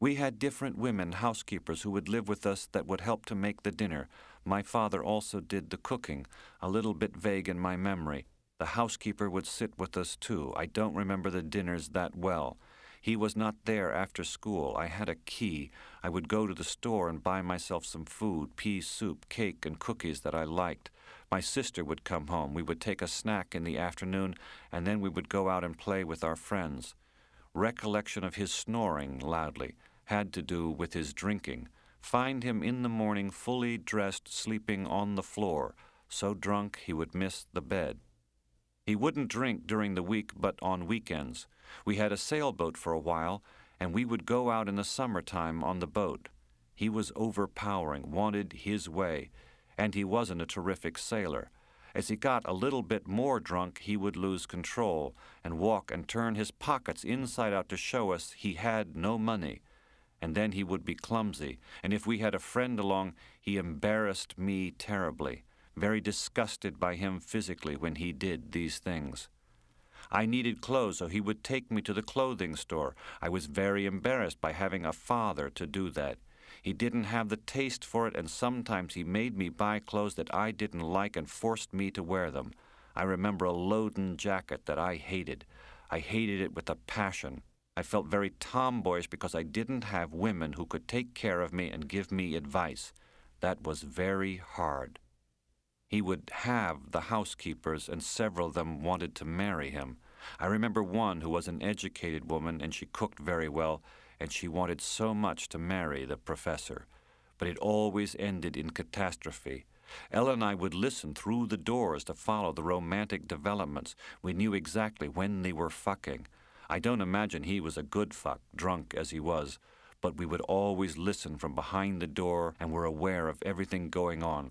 We had different women housekeepers who would live with us that would help to make the dinner. My father also did the cooking, a little bit vague in my memory. The housekeeper would sit with us too. I don't remember the dinners that well. He was not there after school. I had a key. I would go to the store and buy myself some food, pea soup, cake, and cookies that I liked. My sister would come home. We would take a snack in the afternoon, and then we would go out and play with our friends. Recollection of his snoring loudly had to do with his drinking. Find him in the morning fully dressed, sleeping on the floor, so drunk he would miss the bed. He wouldn't drink during the week but on weekends. We had a sailboat for a while, and we would go out in the summertime on the boat. He was overpowering, wanted his way, and he wasn't a terrific sailor. As he got a little bit more drunk, he would lose control and walk and turn his pockets inside out to show us he had no money. And then he would be clumsy, and if we had a friend along, he embarrassed me terribly, very disgusted by him physically when he did these things. I needed clothes, so he would take me to the clothing store. I was very embarrassed by having a father to do that. He didn't have the taste for it, and sometimes he made me buy clothes that I didn't like and forced me to wear them. I remember a Loden jacket that I hated. I hated it with a passion. I felt very tomboyish because I didn't have women who could take care of me and give me advice. That was very hard. He would have the housekeepers, and several of them wanted to marry him. I remember one who was an educated woman, and she cooked very well, and she wanted so much to marry the professor. But it always ended in catastrophe. Ella and I would listen through the doors to follow the romantic developments. We knew exactly when they were fucking. I don't imagine he was a good fuck, drunk as he was, but we would always listen from behind the door and were aware of everything going on.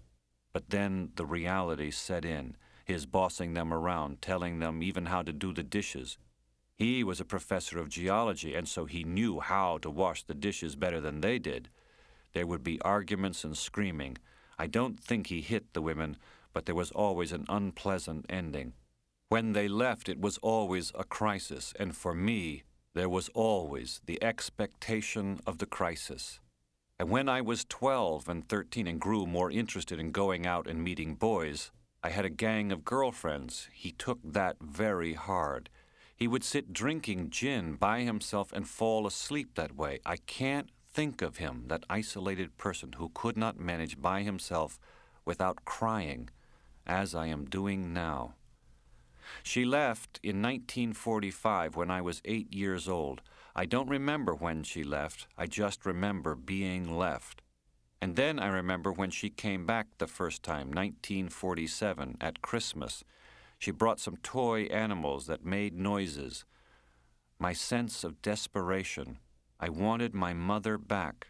But then the reality set in, his bossing them around, telling them even how to do the dishes. He was a professor of geology, and so he knew how to wash the dishes better than they did. There would be arguments and screaming. I don't think he hit the women, but there was always an unpleasant ending. When they left, it was always a crisis, and for me, there was always the expectation of the crisis. And when I was 12 and 13 and grew more interested in going out and meeting boys, I had a gang of girlfriends. He took that very hard. He would sit drinking gin by himself and fall asleep that way. I can't think of him, that isolated person who could not manage by himself without crying, as I am doing now. She left in 1945 when I was 8 years old. I don't remember when she left. I just remember being left. And then I remember when she came back the first time, 1947, at Christmas. She brought some toy animals that made noises. My sense of desperation. I wanted my mother back.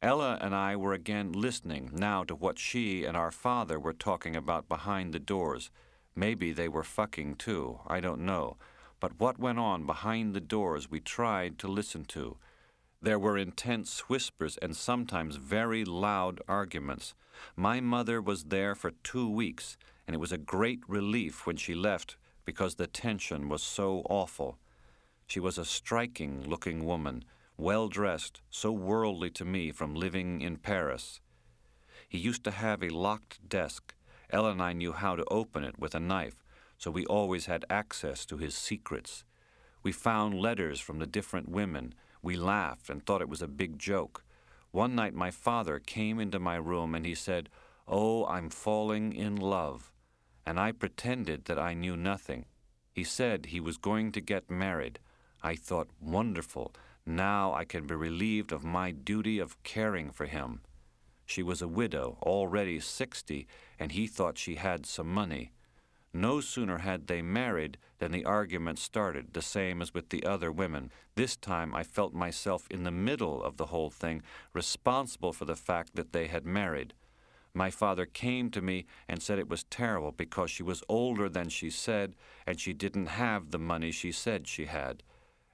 Ella and I were again listening now to what she and our father were talking about behind the doors. Maybe they were fucking too, I don't know. But what went on behind the doors we tried to listen to. There were intense whispers and sometimes very loud arguments. My mother was there for 2 weeks, and it was a great relief when she left because the tension was so awful. She was a striking-looking woman, well-dressed, so worldly to me from living in Paris. He used to have a locked desk. Ella and I knew how to open it with a knife, so we always had access to his secrets. We found letters from the different women. We laughed and thought it was a big joke. One night my father came into my room and he said, "Oh, I'm falling in love." And I pretended that I knew nothing. He said he was going to get married. I thought, wonderful, now I can be relieved of my duty of caring for him. She was a widow, already 60, and he thought she had some money. No sooner had they married than the argument started, the same as with the other women. This time I felt myself in the middle of the whole thing, responsible for the fact that they had married. My father came to me and said it was terrible because she was older than she said, and she didn't have the money she said she had.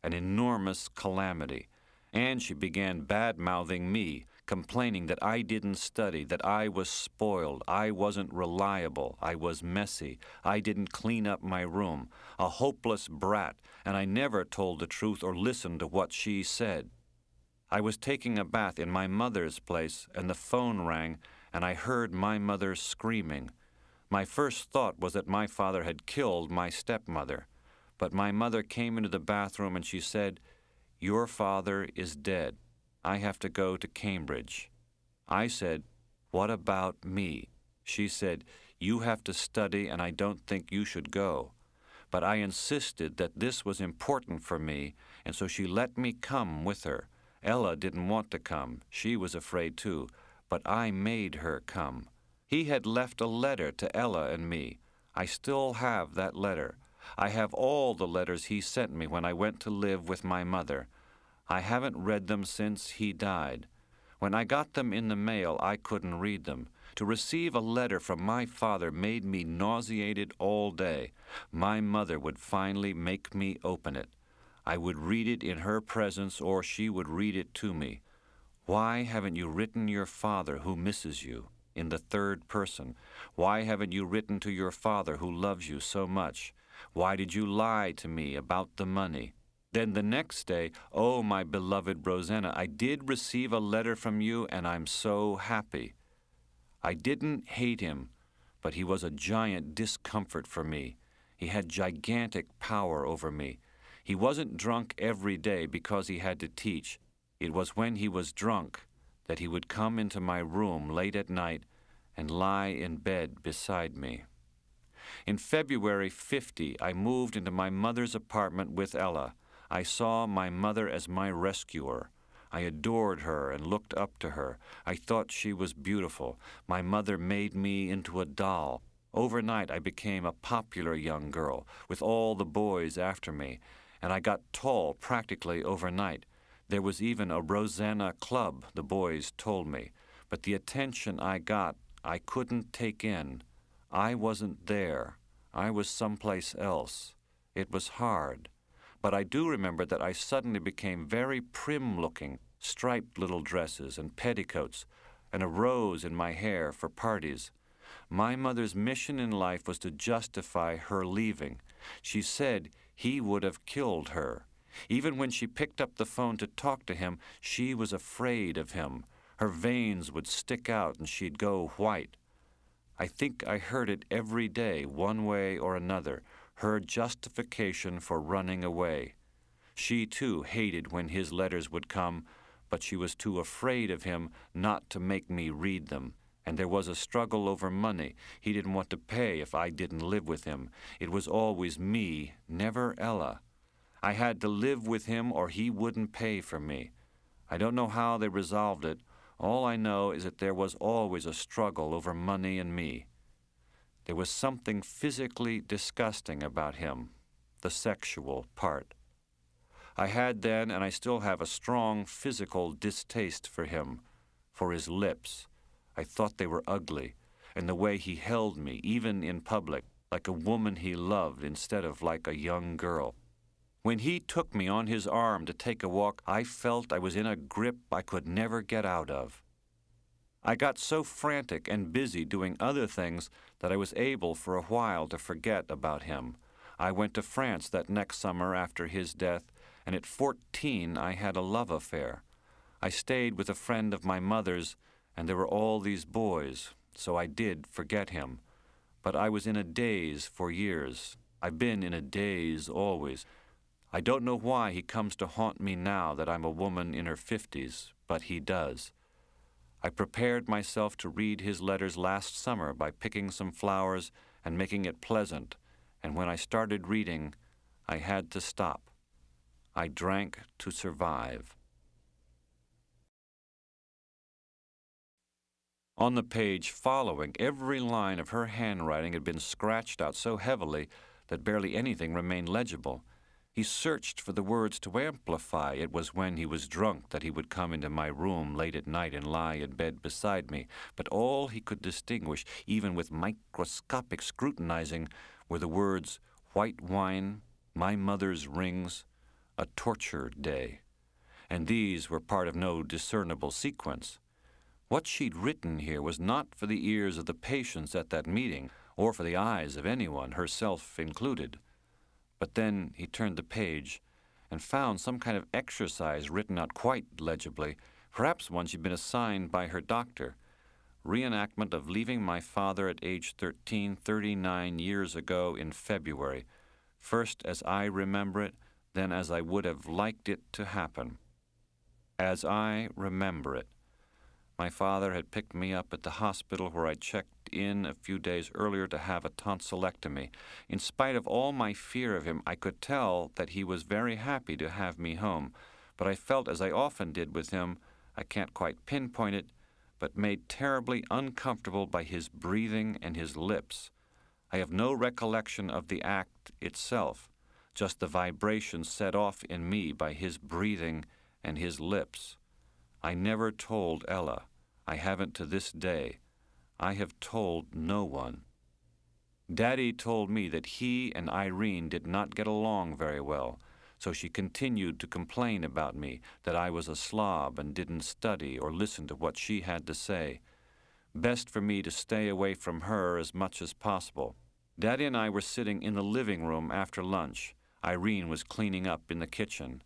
An enormous calamity. And she began bad-mouthing me, complaining that I didn't study, that I was spoiled, I wasn't reliable, I was messy, I didn't clean up my room, a hopeless brat, and I never told the truth or listened to what she said. I was taking a bath in my mother's place, and the phone rang, and I heard my mother screaming. My first thought was that my father had killed my stepmother. But my mother came into the bathroom and she said, "Your father is dead. I have to go to Cambridge." I said, "What about me?" She said, "You have to study and I don't think you should go." But I insisted that this was important for me, and so she let me come with her. Ella didn't want to come. She was afraid too, but I made her come. He had left a letter to Ella and me. I still have that letter. I have all the letters he sent me when I went to live with my mother. I haven't read them since he died. When I got them in the mail, I couldn't read them. To receive a letter from my father made me nauseated all day. My mother would finally make me open it. I would read it in her presence, or she would read it to me. "Why haven't you written your father who misses you?" in the third person. "Why haven't you written to your father who loves you so much? Why did you lie to me about the money?" Then the next day, "Oh, my beloved Rosanna, I did receive a letter from you, and I'm so happy." I didn't hate him, but he was a giant discomfort for me. He had gigantic power over me. He wasn't drunk every day because he had to teach. It was when he was drunk that he would come into my room late at night and lie in bed beside me. In February '50, I moved into my mother's apartment with Ella. I saw my mother as my rescuer. I adored her and looked up to her. I thought she was beautiful. My mother made me into a doll. Overnight, I became a popular young girl, with all the boys after me, and I got tall practically overnight. There was even a Rosanna Club, the boys told me, but the attention I got, I couldn't take in. I wasn't there. I was someplace else. It was hard. But I do remember that I suddenly became very prim-looking, striped little dresses and petticoats, and a rose in my hair for parties. My mother's mission in life was to justify her leaving. She said he would have killed her. Even when she picked up the phone to talk to him, she was afraid of him. Her veins would stick out and she'd go white. I think I heard it every day, one way or another, her justification for running away. She, too, hated when his letters would come, but she was too afraid of him not to make me read them. And there was a struggle over money. He didn't want to pay if I didn't live with him. It was always me, never Ella. I had to live with him or he wouldn't pay for me. I don't know how they resolved it. All I know is that there was always a struggle over money and me. There was something physically disgusting about him, the sexual part. I had then, and I still have, a strong physical distaste for him, for his lips. I thought they were ugly, and the way he held me, even in public, like a woman he loved instead of like a young girl. When he took me on his arm to take a walk, I felt I was in a grip I could never get out of. I got so frantic and busy doing other things that I was able for a while to forget about him. I went to France that next summer after his death, and at 14 I had a love affair. I stayed with a friend of my mother's, and there were all these boys, so I did forget him. But I was in a daze for years. I've been in a daze always. I don't know why he comes to haunt me now that I'm a woman in her 50s, but he does. I prepared myself to read his letters last summer by picking some flowers and making it pleasant, and when I started reading, I had to stop. I drank to survive. On the page following, every line of her handwriting had been scratched out so heavily that barely anything remained legible. He searched for the words to amplify. It was when he was drunk that he would come into my room late at night and lie in bed beside me. But all he could distinguish, even with microscopic scrutinizing, were the words, "white wine, my mother's rings, a torture day." And these were part of no discernible sequence. What she'd written here was not for the ears of the patients at that meeting, or for the eyes of anyone, herself included. But then he turned the page, and found some kind of exercise written out quite legibly, perhaps one she'd been assigned by her doctor. Reenactment of leaving my father at age 13, 39 years ago in February, first as I remember it, then as I would have liked it to happen. As I remember it. My father had picked me up at the hospital where I checked in a few days earlier to have a tonsillectomy. In spite of all my fear of him, I could tell that he was very happy to have me home, but I felt, as I often did with him, I can't quite pinpoint it, but made terribly uncomfortable by his breathing and his lips. I have no recollection of the act itself, just the vibration set off in me by his breathing and his lips. I never told Ella. I haven't to this day. I have told no one. Daddy told me that he and Irene did not get along very well, so she continued to complain about me, that I was a slob and didn't study or listen to what she had to say. Best for me to stay away from her as much as possible. Daddy and I were sitting in the living room after lunch. Irene was cleaning up in the kitchen.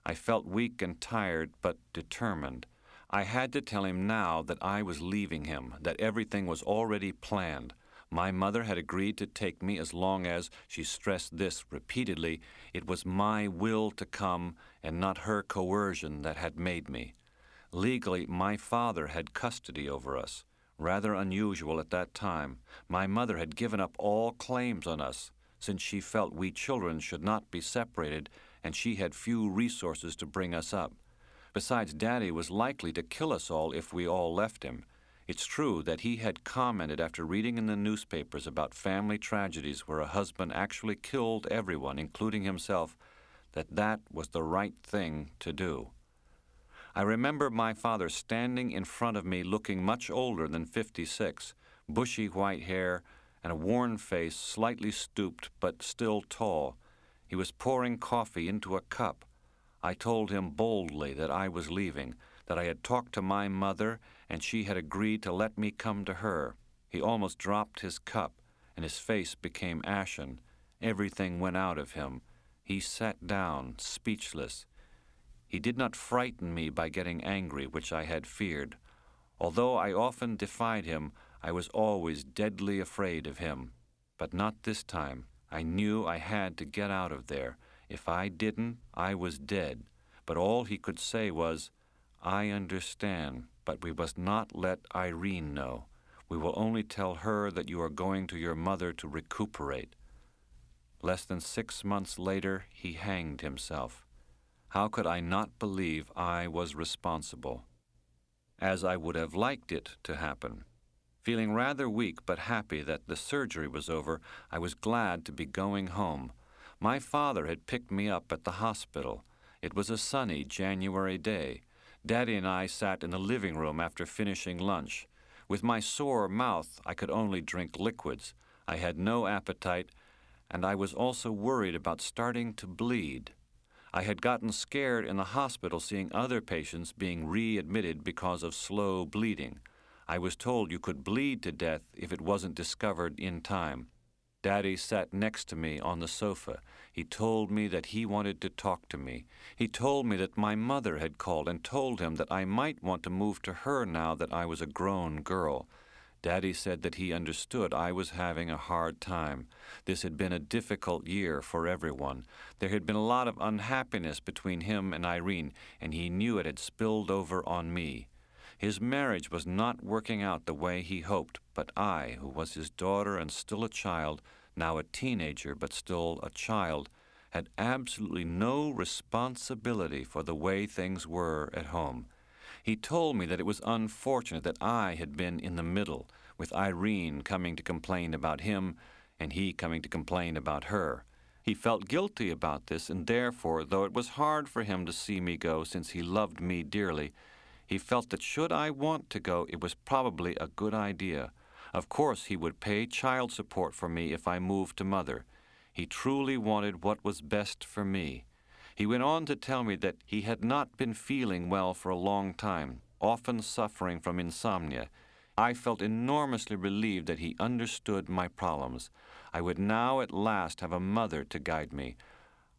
I felt weak and tired, but determined. I had to tell him now that I was leaving him, that everything was already planned. My mother had agreed to take me as long as, she stressed this repeatedly, it was my will to come and not her coercion that had made me. Legally, my father had custody over us, rather unusual at that time. My mother had given up all claims on us, since she felt we children should not be separated and she had few resources to bring us up. Besides, Daddy was likely to kill us all if we all left him. It's true that he had commented after reading in the newspapers about family tragedies where a husband actually killed everyone, including himself, that that was the right thing to do. I remember my father standing in front of me looking much older than 56, bushy white hair and a worn face, slightly stooped but still tall. He was pouring coffee into a cup. I told him boldly that I was leaving, that I had talked to my mother and she had agreed to let me come to her. He almost dropped his cup, and his face became ashen. Everything went out of him. He sat down, speechless. He did not frighten me by getting angry, which I had feared. Although I often defied him, I was always deadly afraid of him. But not this time. I knew I had to get out of there. If I didn't, I was dead. But all he could say was, I understand, but we must not let Irene know. We will only tell her that you are going to your mother to recuperate. Less than 6 months later, he hanged himself. How could I not believe I was responsible? As I would have liked it to happen. Feeling rather weak but happy that the surgery was over, I was glad to be going home. My father had picked me up at the hospital. It was a sunny January day. Daddy and I sat in the living room after finishing lunch. With my sore mouth, I could only drink liquids. I had no appetite, and I was also worried about starting to bleed. I had gotten scared in the hospital seeing other patients being readmitted because of slow bleeding. I was told you could bleed to death if it wasn't discovered in time. Daddy sat next to me on the sofa. He told me that he wanted to talk to me. He told me that my mother had called and told him that I might want to move to her now that I was a grown girl. Daddy said that he understood I was having a hard time. This had been a difficult year for everyone. There had been a lot of unhappiness between him and Irene, and he knew it had spilled over on me. His marriage was not working out the way he hoped, but I, who was his daughter and still a child, now a teenager but still a child, had absolutely no responsibility for the way things were at home. He told me that it was unfortunate that I had been in the middle, with Irene coming to complain about him and he coming to complain about her. He felt guilty about this, and therefore, though it was hard for him to see me go since he loved me dearly, he felt that should I want to go, it was probably a good idea. Of course, he would pay child support for me if I moved to Mother. He truly wanted what was best for me. He went on to tell me that he had not been feeling well for a long time, often suffering from insomnia. I felt enormously relieved that he understood my problems. I would now at last have a mother to guide me.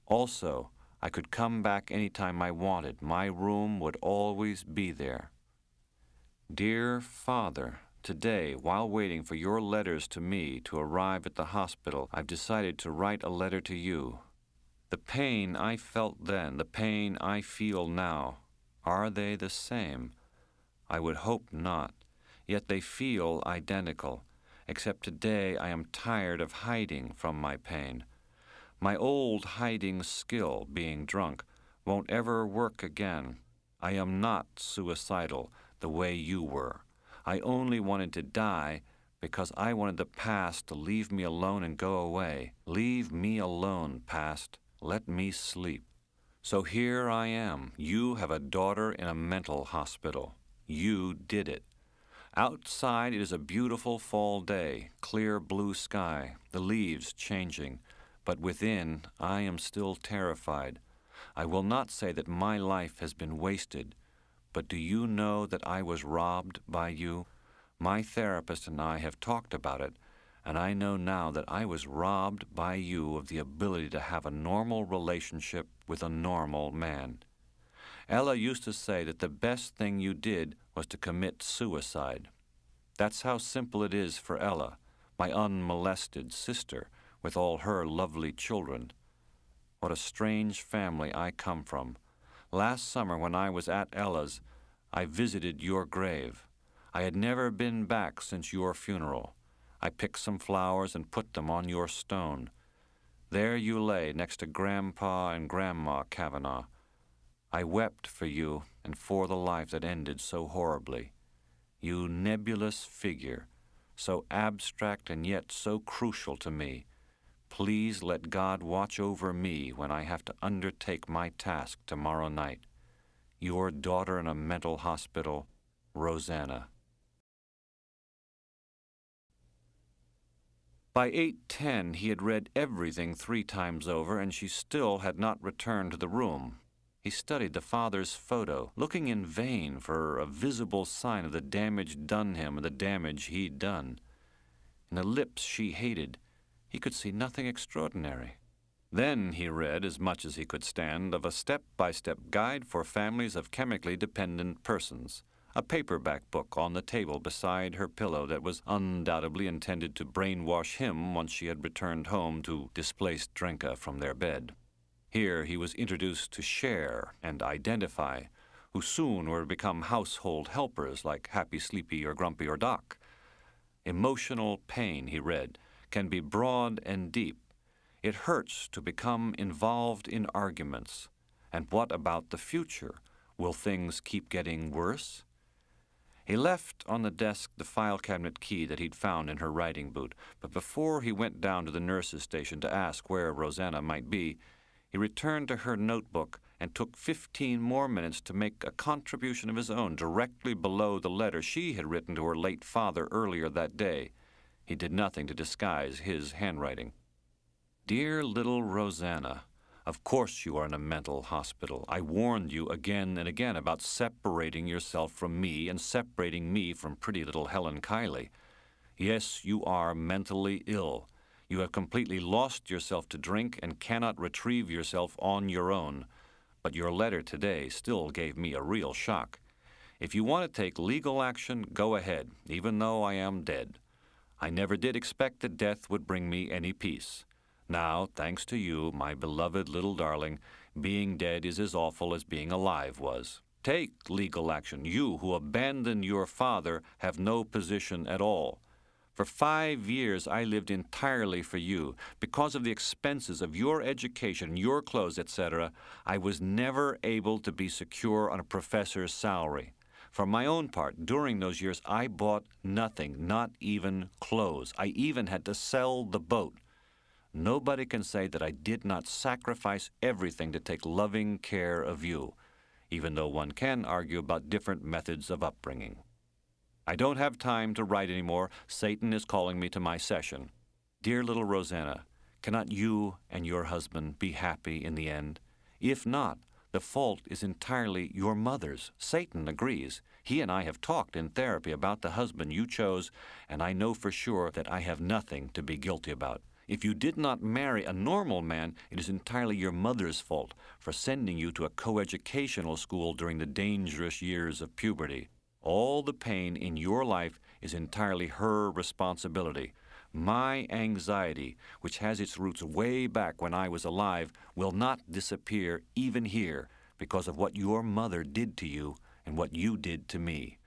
Also, I could come back any time I wanted. My room would always be there. Dear Father, today, while waiting for your letters to me to arrive at the hospital, I've decided to write a letter to you. The pain I felt then, the pain I feel now, are they the same? I would hope not, yet they feel identical, except today I am tired of hiding from my pain. My old hiding skill, being drunk, won't ever work again. I am not suicidal the way you were. I only wanted to die because I wanted the past to leave me alone and go away. Leave me alone, past. Let me sleep. So here I am. You have a daughter in a mental hospital. You did it. Outside it is a beautiful fall day, clear blue sky, the leaves changing. But within, I am still terrified. I will not say that my life has been wasted, but do you know that I was robbed by you? My therapist and I have talked about it, and I know now that I was robbed by you of the ability to have a normal relationship with a normal man. Ella used to say that the best thing you did was to commit suicide. That's how simple it is for Ella, my unmolested sister, with all her lovely children. What a strange family I come from. Last summer when I was at Ella's, I visited your grave. I had never been back since your funeral. I picked some flowers and put them on your stone. There you lay next to Grandpa and Grandma Kavanaugh. I wept for you and for the life that ended so horribly. You nebulous figure, so abstract and yet so crucial to me. Please let God watch over me when I have to undertake my task tomorrow night. Your daughter in a mental hospital, Rosanna. By 8:10 he had read everything 3 times over, and she still had not returned to the room. He studied the father's photo, looking in vain for a visible sign of the damage done him and the damage he'd done. In the lips she hated, he could see nothing extraordinary. Then he read, as much as he could stand, of a step-by-step guide for families of chemically dependent persons, a paperback book on the table beside her pillow that was undoubtedly intended to brainwash him once she had returned home to displace Drenka from their bed. Here he was introduced to Cher and Identify, who soon were to become household helpers like Happy, Sleepy, or Grumpy, or Doc. Emotional pain, he read, can be broad and deep. It hurts to become involved in arguments. And what about the future? Will things keep getting worse? He left on the desk the file cabinet key that he'd found in her riding boot, but before he went down to the nurse's station to ask where Rosanna might be, he returned to her notebook and took 15 more minutes to make a contribution of his own directly below the letter she had written to her late father earlier that day. He did nothing to disguise his handwriting. Dear little Rosanna, of course you are in a mental hospital. I warned you again and again about separating yourself from me and separating me from pretty little Helen Kiley. Yes, you are mentally ill. You have completely lost yourself to drink and cannot retrieve yourself on your own. But your letter today still gave me a real shock. If you want to take legal action, go ahead, even though I am dead. I never did expect that death would bring me any peace. Now, thanks to you, my beloved little darling, being dead is as awful as being alive was. Take legal action. You, who abandoned your father, have no position at all. For 5 years, I lived entirely for you. Because of the expenses of your education, your clothes, etc., I was never able to be secure on a professor's salary. For my own part, during those years, I bought nothing, not even clothes. I even had to sell the boat. Nobody can say that I did not sacrifice everything to take loving care of you, even though one can argue about different methods of upbringing. I don't have time to write anymore. Satan is calling me to my session. Dear little Rosanna, cannot you and your husband be happy in the end? If not, the fault is entirely your mother's. Satan agrees. He and I have talked in therapy about the husband you chose, and I know for sure that I have nothing to be guilty about. If you did not marry a normal man, it is entirely your mother's fault for sending you to a coeducational school during the dangerous years of puberty. All the pain in your life is entirely her responsibility. My anxiety, which has its roots way back when I was alive, will not disappear even here because of what your mother did to you and what you did to me.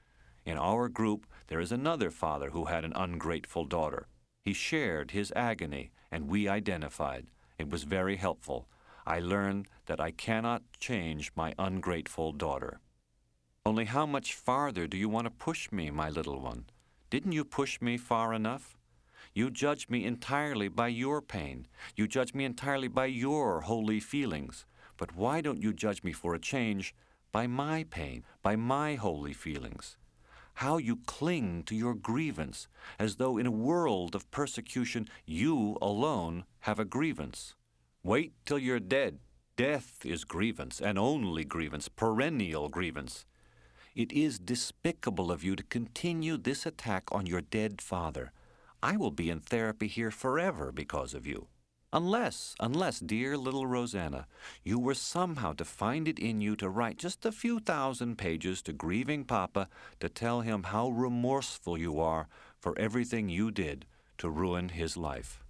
In our group, there is another father who had an ungrateful daughter. He shared his agony, and we identified. It was very helpful. I learned that I cannot change my ungrateful daughter. Only how much farther do you want to push me, my little one? Didn't you push me far enough? You judge me entirely by your pain. You judge me entirely by your holy feelings. But why don't you judge me for a change by my pain, by my holy feelings? How you cling to your grievance, as though in a world of persecution you alone have a grievance. Wait till you're dead. Death is grievance, and only grievance, perennial grievance. It is despicable of you to continue this attack on your dead father. I will be in therapy here forever because of you. Unless, dear little Rosanna, you were somehow to find it in you to write just a few thousand pages to grieving Papa to tell him how remorseful you are for everything you did to ruin his life.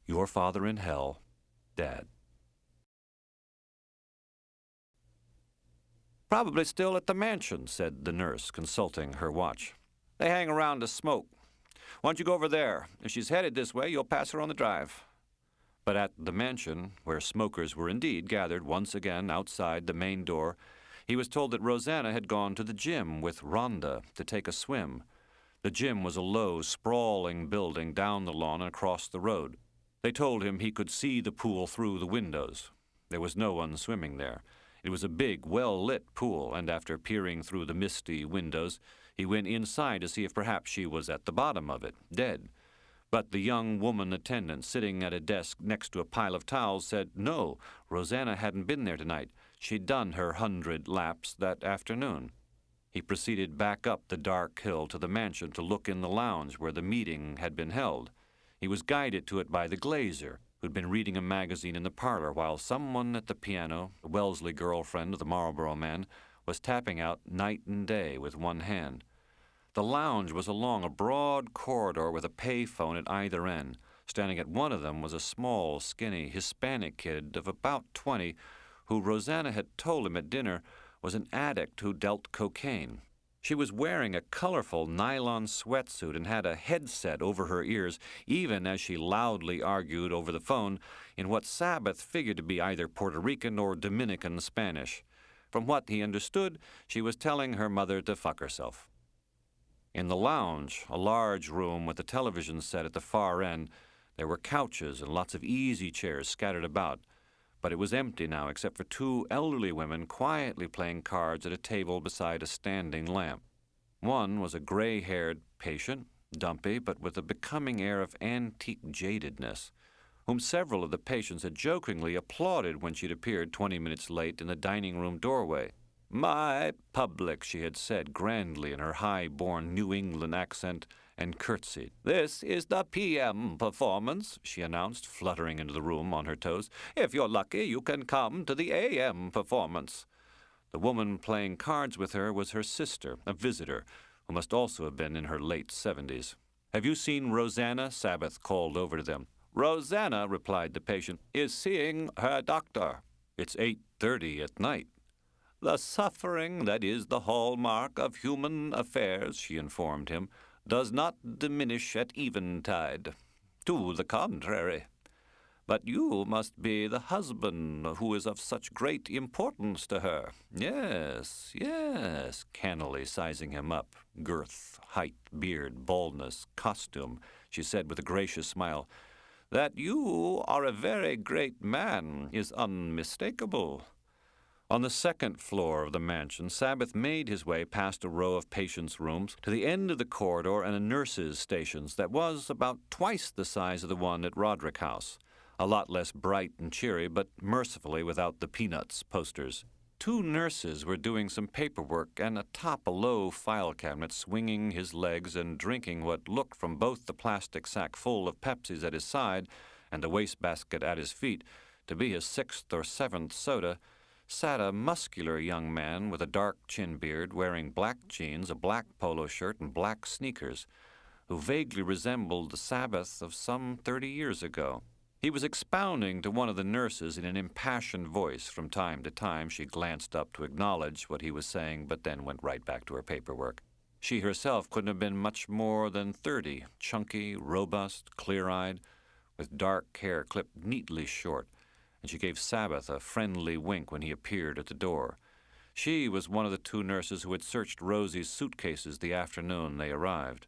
Your father in hell, Dad. Probably still at the mansion, said the nurse, consulting her watch. They hang around to smoke. Why don't you go over there? If she's headed this way, you'll pass her on the drive. But at the mansion, where smokers were indeed gathered once again outside the main door, he was told that Rosanna had gone to the gym with Rhonda to take a swim. The gym was a low, sprawling building down the lawn and across the road. They told him he could see the pool through the windows. There was no one swimming there. It was a big, well-lit pool, and after peering through the misty windows, he went inside to see if perhaps she was at the bottom of it, dead. But the young woman attendant sitting at a desk next to a pile of towels said no, Rosanna hadn't been there tonight. She'd done her 100 laps that afternoon. He proceeded back up the dark hill to the mansion to look in the lounge where the meeting had been held. He was guided to it by the glazier, who'd been reading a magazine in the parlor while someone at the piano, the Wellesley girlfriend of the Marlborough man, was tapping out Night and Day with one hand. The lounge was along a broad corridor with a pay phone at either end. Standing at one of them was a small, skinny Hispanic kid of about 20 who Rosanna had told him at dinner was an addict who dealt cocaine. She was wearing a colorful nylon sweatsuit and had a headset over her ears, even as she loudly argued over the phone in what Sabbath figured to be either Puerto Rican or Dominican Spanish. From what he understood, she was telling her mother to fuck herself. In the lounge, a large room with a television set at the far end, there were couches and lots of easy chairs scattered about, but it was empty now except for two elderly women quietly playing cards at a table beside a standing lamp. One was a gray-haired patient, dumpy but with a becoming air of antique jadedness, whom several of the patients had jokingly applauded when she'd appeared 20 minutes late in the dining room doorway. "My public," she had said grandly in her high-born New England accent, and curtsied. "This is the P.M. performance," she announced, fluttering into the room on her toes. "If you're lucky, you can come to the A.M. performance." The woman playing cards with her was her sister, a visitor, who must also have been in her late 70s. "Have you seen Rosanna?" Sabbath called over to them. "Rosanna," replied the patient, "is seeing her doctor." "It's 8:30 at night." "The suffering that is the hallmark of human affairs," she informed him, "does not diminish at eventide. To the contrary. But you must be the husband who is of such great importance to her." "Yes, yes," cannily sizing him up, girth, height, beard, baldness, costume, she said with a gracious smile. "That you are a very great man is unmistakable." On the second floor of the mansion, Sabbath made his way past a row of patients' rooms to the end of the corridor and a nurse's stations that was about twice the size of the one at Roderick House, a lot less bright and cheery, but mercifully without the Peanuts posters. Two nurses were doing some paperwork, and atop a low file cabinet, swinging his legs and drinking what looked from both the plastic sack full of Pepsis at his side and the wastebasket at his feet to be his sixth or seventh soda, sat a muscular young man with a dark chin beard, wearing black jeans, a black polo shirt, and black sneakers, who vaguely resembled the Sabbath of some 30 years ago. He was expounding to one of the nurses in an impassioned voice. From time to time she glanced up to acknowledge what he was saying, but then went right back to her paperwork. She herself couldn't have been much more than 30, chunky, robust, clear-eyed, with dark hair clipped neatly short, and she gave Sabbath a friendly wink when he appeared at the door. She was one of the two nurses who had searched Rosie's suitcases the afternoon they arrived.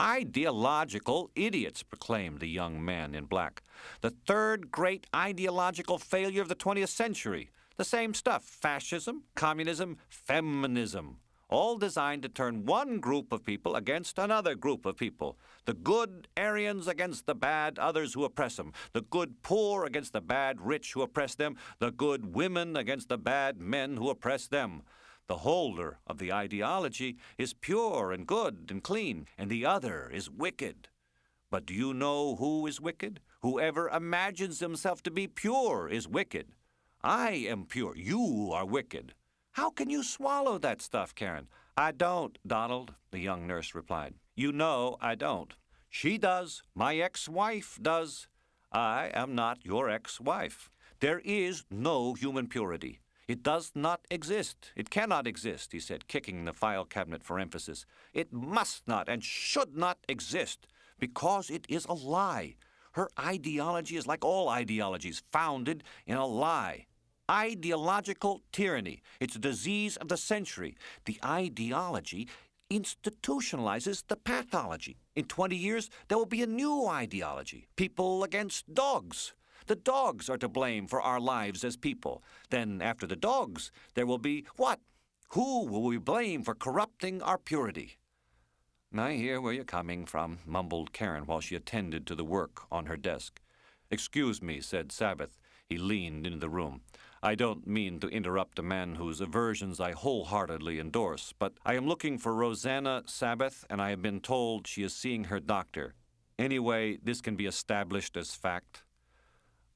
"Ideological idiots," proclaimed the young man in black. "The third great ideological failure of the 20th century. The same stuff: fascism, communism, feminism. All designed to turn one group of people against another group of people. The good Aryans against the bad others who oppress them. The good poor against the bad rich who oppress them. The good women against the bad men who oppress them. The holder of the ideology is pure and good and clean, and the other is wicked. But do you know who is wicked? Whoever imagines himself to be pure is wicked. I am pure. You are wicked. How can you swallow that stuff, Karen?" "I don't, Donald," the young nurse replied. "You know I don't. She does. My ex-wife does. I am not your ex-wife. There is no human purity. It does not exist. It cannot exist," he said, kicking the file cabinet for emphasis. "It must not and should not exist, because it is a lie. Her ideology is like all ideologies, founded in a lie. Ideological tyranny. It's a disease of the century. The ideology institutionalizes the pathology. In 20 years, there will be a new ideology. People against dogs. The dogs are to blame for our lives as people. Then, after the dogs, there will be what? Who will we blame for corrupting our purity?" "I hear where you're coming from," mumbled Karen while she attended to the work on her desk. "Excuse me," said Sabbath. He leaned into the room. "I don't mean to interrupt a man whose aversions I wholeheartedly endorse, but I am looking for Rosanna Sabbath, and I have been told she is seeing her doctor. Anyway, this can be established as fact."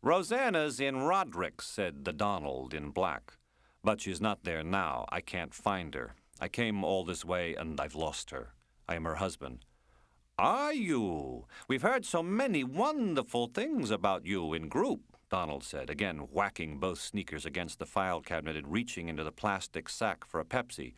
"Rosanna's in Roderick's," said the Donald in black. "But she's not there now. I can't find her. I came all this way, and I've lost her. I am her husband." "Are you? We've heard so many wonderful things about you in group," Donald said, again whacking both sneakers against the file cabinet and reaching into the plastic sack for a Pepsi.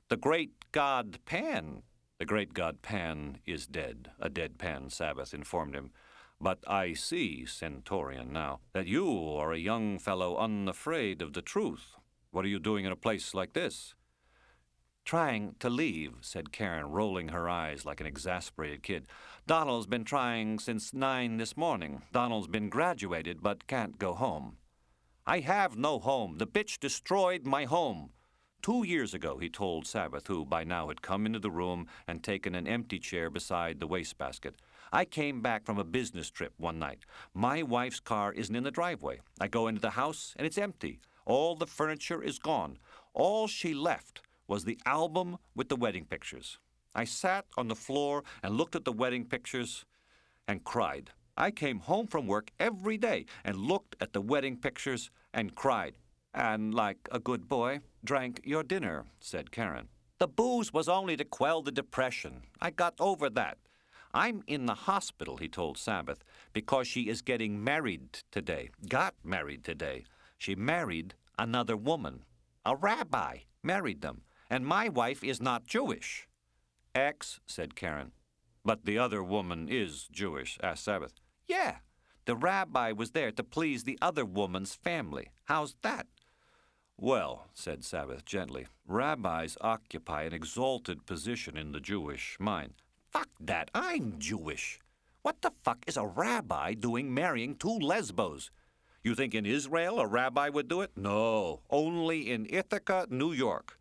"The great god Pan." "The great god Pan is dead," a deadpan Sabbath informed him. "But I see, Centaurian now, that you are a young fellow unafraid of the truth. What are you doing in a place like this?" "Trying to leave," said Karen, rolling her eyes like an exasperated kid. "Donald's been trying since 9 this morning. Donald's been graduated but can't go home." "I have no home. The bitch destroyed my home." 2 years ago, he told Sabbath, who by now had come into the room and taken an empty chair beside the wastebasket. "I came back from a business trip one night. My wife's car isn't in the driveway. I go into the house and it's empty. All the furniture is gone. All she left was the album with the wedding pictures. I sat on the floor and looked at the wedding pictures and cried. I came home from work every day and looked at the wedding pictures and cried. And, like a good boy, drank your dinner," said Karen. "The booze was only to quell the depression. I got over that. I'm in the hospital," he told Sabbath, "because she is getting married today. Got married today. She married another woman. A rabbi married them. And my wife is not Jewish." Said Karen. "But the other woman is Jewish," asked Sabbath. "Yeah. The rabbi was there to please the other woman's family. How's that?" "Well," said Sabbath gently, "rabbis occupy an exalted position in the Jewish mind." "Fuck that. I'm Jewish. What the fuck is a rabbi doing marrying 2 lesbos? You think in Israel a rabbi would do it? No, only in Ithaca, New York."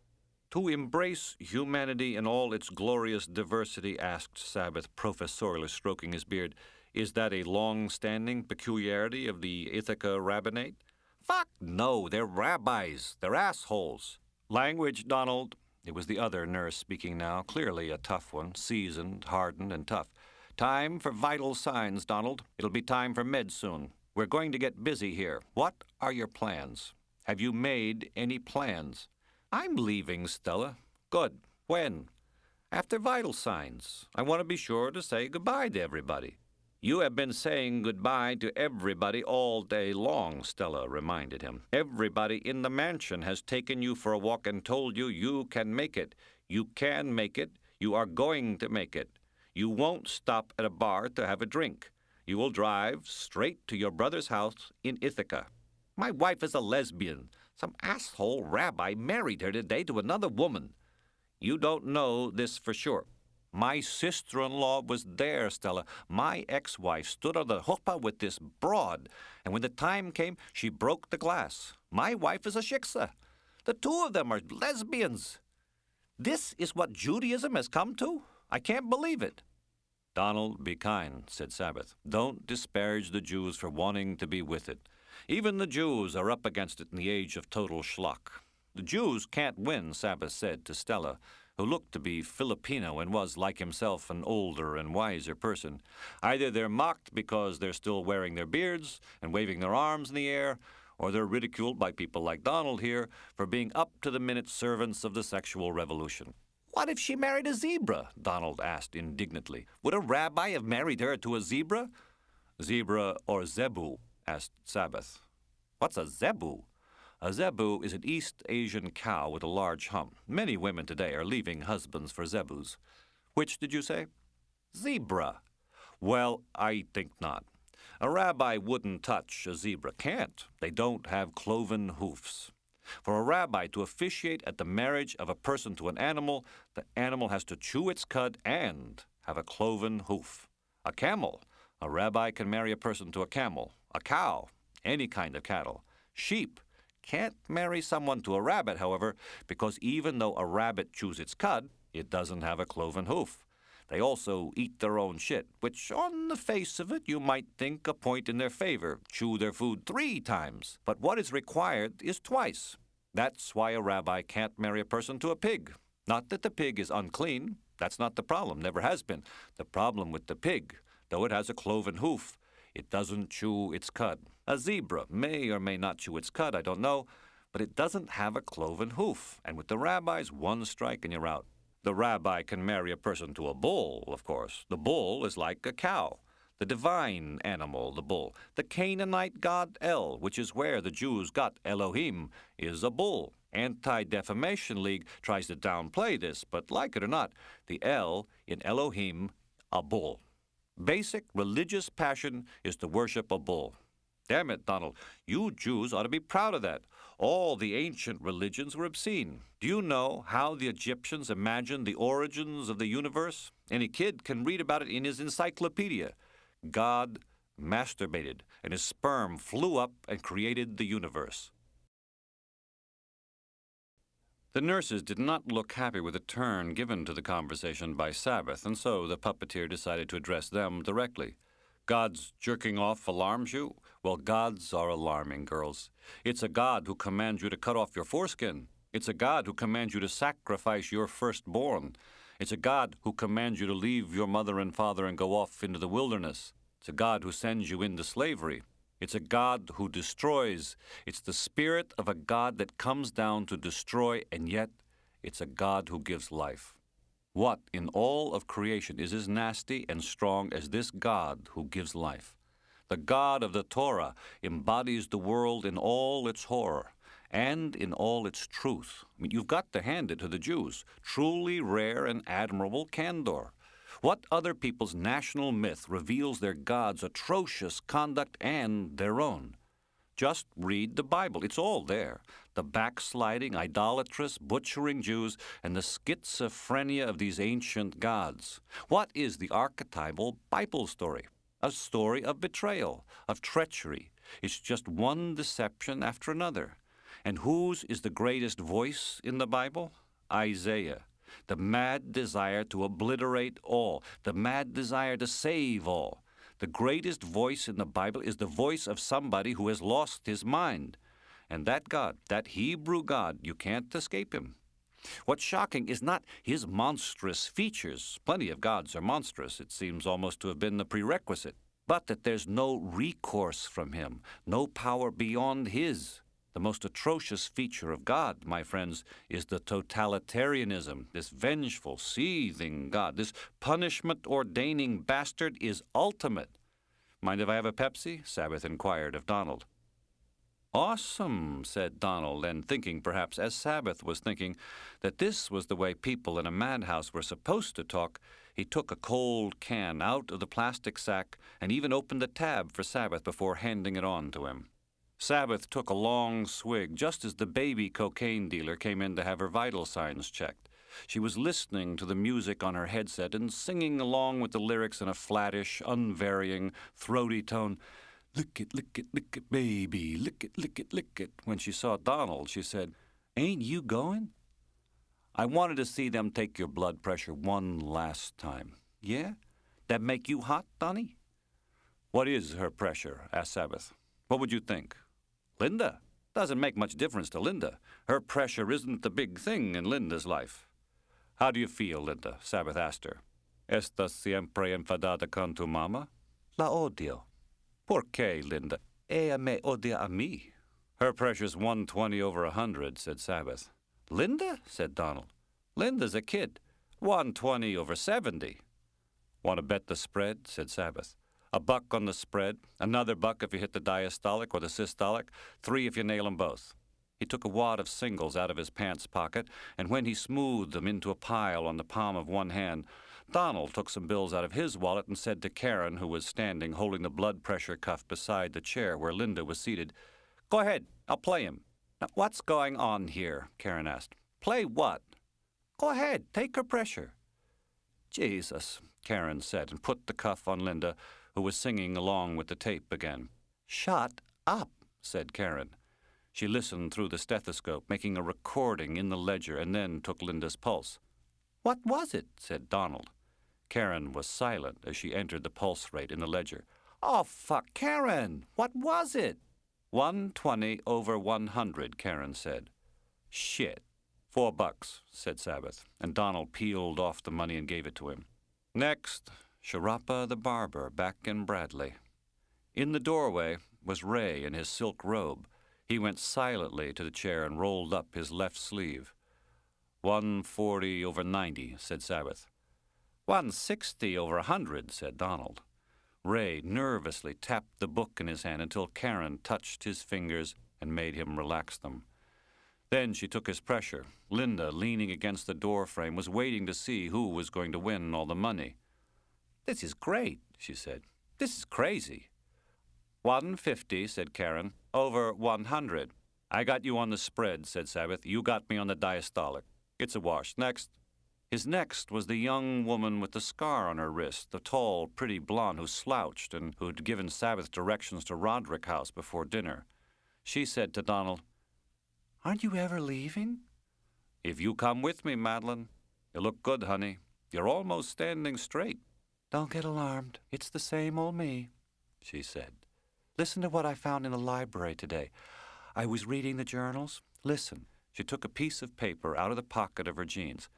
"To embrace humanity in all its glorious diversity," asked Sabbath, professorially stroking his beard, "is that a long-standing peculiarity of the Ithaca rabbinate?" Fuck no, they're rabbis. They're assholes. Language, Donald. It was the other nurse speaking now, clearly a tough one, seasoned, hardened, and tough. Time for vital signs, Donald. It'll be time for meds soon. We're going to get busy here. What are your plans? Have you made any plans? I'm leaving, Stella. Good. When? After vital signs. I want to be sure to say goodbye to everybody. You have been saying goodbye to everybody all day long, Stella reminded him. Everybody in the mansion has taken you for a walk and told you you can make it. You can make it. You are going to make it. You won't stop at a bar to have a drink. You will drive straight to your brother's house in Ithaca. My wife is a lesbian. Some asshole rabbi married her today to another woman. You don't know this for sure. My sister-in-law was there, Stella. My ex-wife stood on the chuppah with this broad, and when the time came, she broke the glass. My wife is a shiksa. The two of them are lesbians. This is what Judaism has come to? I can't believe it. Donald, be kind, said Sabbath. Don't disparage the Jews for wanting to be with it. Even the Jews are up against it in the age of total schlock. The Jews can't win, Sabbath said to Stella, who looked to be Filipino and was, like himself, an older and wiser person. Either they're mocked because they're still wearing their beards and waving their arms in the air, or they're ridiculed by people like Donald here for being up-to-the-minute servants of the sexual revolution. What if she married a zebra? Donald asked indignantly. Would a rabbi have married her to a zebra? Zebra or zebu? Asked Sabbath. What's a zebu? A zebu is an East Asian cow with a large hump. Many women today are leaving husbands for zebus. Which did you say? Zebra. Well, I think not. A rabbi wouldn't touch a zebra. Can't. They don't have cloven hoofs. For a rabbi to officiate at the marriage of a person to an animal, the animal has to chew its cud and have a cloven hoof. A camel. A rabbi can marry a person to a camel. A cow. Any kind of cattle. Sheep. Can't marry someone to a rabbit, however, because even though a rabbit chews its cud, it doesn't have a cloven hoof. They also eat their own shit, which on the face of it you might think a point in their favor, chew their food 3 times. But what is required is twice. That's why a rabbi can't marry a person to a pig. Not that the pig is unclean. That's not the problem, never has been. The problem with the pig, though it has a cloven hoof, it doesn't chew its cud. A zebra may or may not chew its cud, I don't know, but it doesn't have a cloven hoof. And with the rabbis, 1 strike and you're out. The rabbi can marry a person to a bull, of course. The bull is like a cow. The divine animal, the bull. The Canaanite god El, which is where the Jews got Elohim, is a bull. Anti-Defamation League tries to downplay this, but like it or not, the El in Elohim, a bull. Basic religious passion is to worship a bull. Damn it, Donald, you Jews ought to be proud of that. All the ancient religions were obscene. Do you know how the Egyptians imagined the origins of the universe? Any kid can read about it in his encyclopedia. God masturbated, and his sperm flew up and created the universe. The nurses did not look happy with the turn given to the conversation by Sabbath, and so the puppeteer decided to address them directly. God's jerking off alarms you? Well, gods are alarming, girls. It's a God who commands you to cut off your foreskin. It's a God who commands you to sacrifice your firstborn. It's a God who commands you to leave your mother and father and go off into the wilderness. It's a God who sends you into slavery. It's a God who destroys. It's the spirit of a God that comes down to destroy, and yet it's a God who gives life. What in all of creation is as nasty and strong as this God who gives life? The God of the Torah embodies the world in all its horror and in all its truth. I mean, you've got to hand it to the Jews. Truly rare and admirable candor. What other people's national myth reveals their God's atrocious conduct and their own? Just read the Bible. It's all there. The backsliding, idolatrous, butchering Jews and the schizophrenia of these ancient gods. What is the archetypal Bible story? A story of betrayal, of treachery. It's just one deception after another. And whose is the greatest voice in the Bible? Isaiah. The mad desire to obliterate all, the mad desire to save all. The greatest voice in the Bible is the voice of somebody who has lost his mind. And that God, that Hebrew God, you can't escape him. What's shocking is not his monstrous features. Plenty of gods are monstrous. It seems almost to have been the prerequisite. But that there's no recourse from him, no power beyond his. The most atrocious feature of God, my friends, is the totalitarianism. This vengeful, seething God, this punishment-ordaining bastard is ultimate. Mind if I have a Pepsi? Sabbath inquired of Donald. Awesome, said Donald, and thinking, perhaps, as Sabbath was thinking, that this was the way people in a madhouse were supposed to talk, he took a cold can out of the plastic sack and even opened the tab for Sabbath before handing it on to him. Sabbath took a long swig just as the baby cocaine dealer came in to have her vital signs checked. She was listening to the music on her headset and singing along with the lyrics in a flattish, unvarying, throaty tone. Lick it, baby, lick it, lick it. When she saw Donald, she said, "Ain't you going?" "I wanted to see them take your blood pressure one last time." "Yeah? That make you hot, Donnie?" "What is her pressure?" asked Sabbath. "What would you think?" "Linda? Doesn't make much difference to Linda. Her pressure isn't the big thing in Linda's life." "How do you feel, Linda?" Sabbath asked her. "Estás siempre enfadada con tu mamá?" "La odio." "Por qué, Linda?" "Ella me odia a mí." "Her pressure's 120 over 100, said Sabbath. "Linda?" said Donald. "Linda's a kid. 120 over 70. "Want to bet the spread?" said Sabbath. $1 on the spread, another $1 if you hit the diastolic or the systolic, 3 if you nail them both. He took a wad of singles out of his pants pocket, and when he smoothed them into a pile on the palm of one hand, Donald took some bills out of his wallet and said to Karen, who was standing holding the blood pressure cuff beside the chair where Linda was seated, "Go ahead, I'll play him." "Now, what's going on here?" Karen asked. "Play what?" "Go ahead, take her pressure." "Jesus," Karen said, and put the cuff on Linda, who was singing along with the tape again. "Shut up," said Karen. She listened through the stethoscope, making a recording in the ledger, and then took Linda's pulse. "What was it?" said Donald. Karen was silent as she entered the pulse rate in the ledger. "Oh, fuck, Karen! What was it?" 120 over 100, Karen said. "Shit. $4, said Sabbath, and Donald peeled off the money and gave it to him. Next, Sharapa the barber back in Bradley. In the doorway was Ray in his silk robe. He went silently to the chair and rolled up his left sleeve. 140 over 90, said Sabbath. 160 over 100, said Donald. Ray nervously tapped the book in his hand until Karen touched his fingers and made him relax them. Then she took his pressure. Linda, leaning against the door frame, was waiting to see who was going to win all the money. "This is great," she said. "This is crazy." 150, said Karen, over 100. "I got you on the spread," said Sabbath. "You got me on the diastolic. It's a wash. Next." His next was the young woman with the scar on her wrist, the tall, pretty blonde who slouched and who'd given Sabbath directions to Roderick House before dinner. She said to Donald, "Aren't you ever leaving?" "If you come with me, Madeline. You look good, honey. You're almost standing straight." "Don't get alarmed. It's the same old me," she said. "Listen to what I found in the library today. I was reading the journals. Listen." She took a piece of paper out of the pocket of her jeans.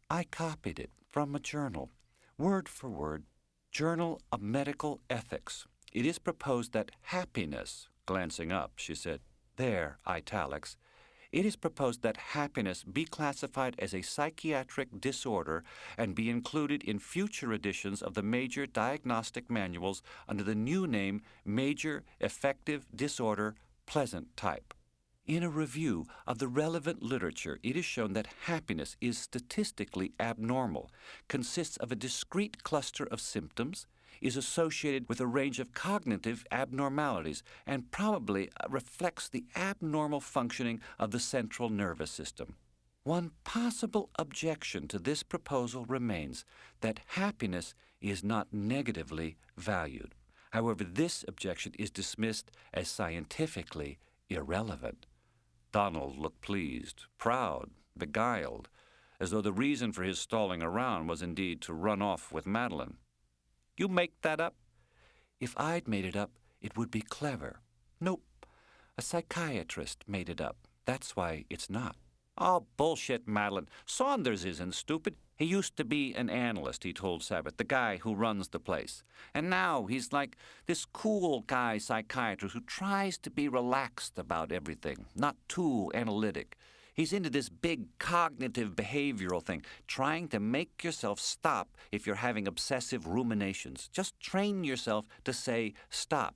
"I copied it from a journal, word for word, Journal of Medical Ethics. It is proposed that happiness," glancing up, she said, "there, italics, it is proposed that happiness be classified as a psychiatric disorder and be included in future editions of the major diagnostic manuals under the new name Major Affective Disorder Pleasant Type. In a review of the relevant literature, it is shown that happiness is statistically abnormal, consists of a discrete cluster of symptoms, is associated with a range of cognitive abnormalities, and probably reflects the abnormal functioning of the central nervous system. One possible objection to this proposal remains that happiness is not negatively valued. However, this objection is dismissed as scientifically irrelevant." Donald looked pleased, proud, beguiled, as though the reason for his stalling around was indeed to run off with Madeline. "You make that up?" "If I'd made it up, it would be clever." "Nope. A psychiatrist made it up. That's why it's not. Oh, bullshit, Madeline. Saunders isn't stupid. He used to be an analyst, he told Sabbath, the guy who runs the place. And now he's like this cool guy psychiatrist who tries to be relaxed about everything, not too analytic. He's into this big cognitive behavioral thing, trying to make yourself stop if you're having obsessive ruminations. Just train yourself to say stop.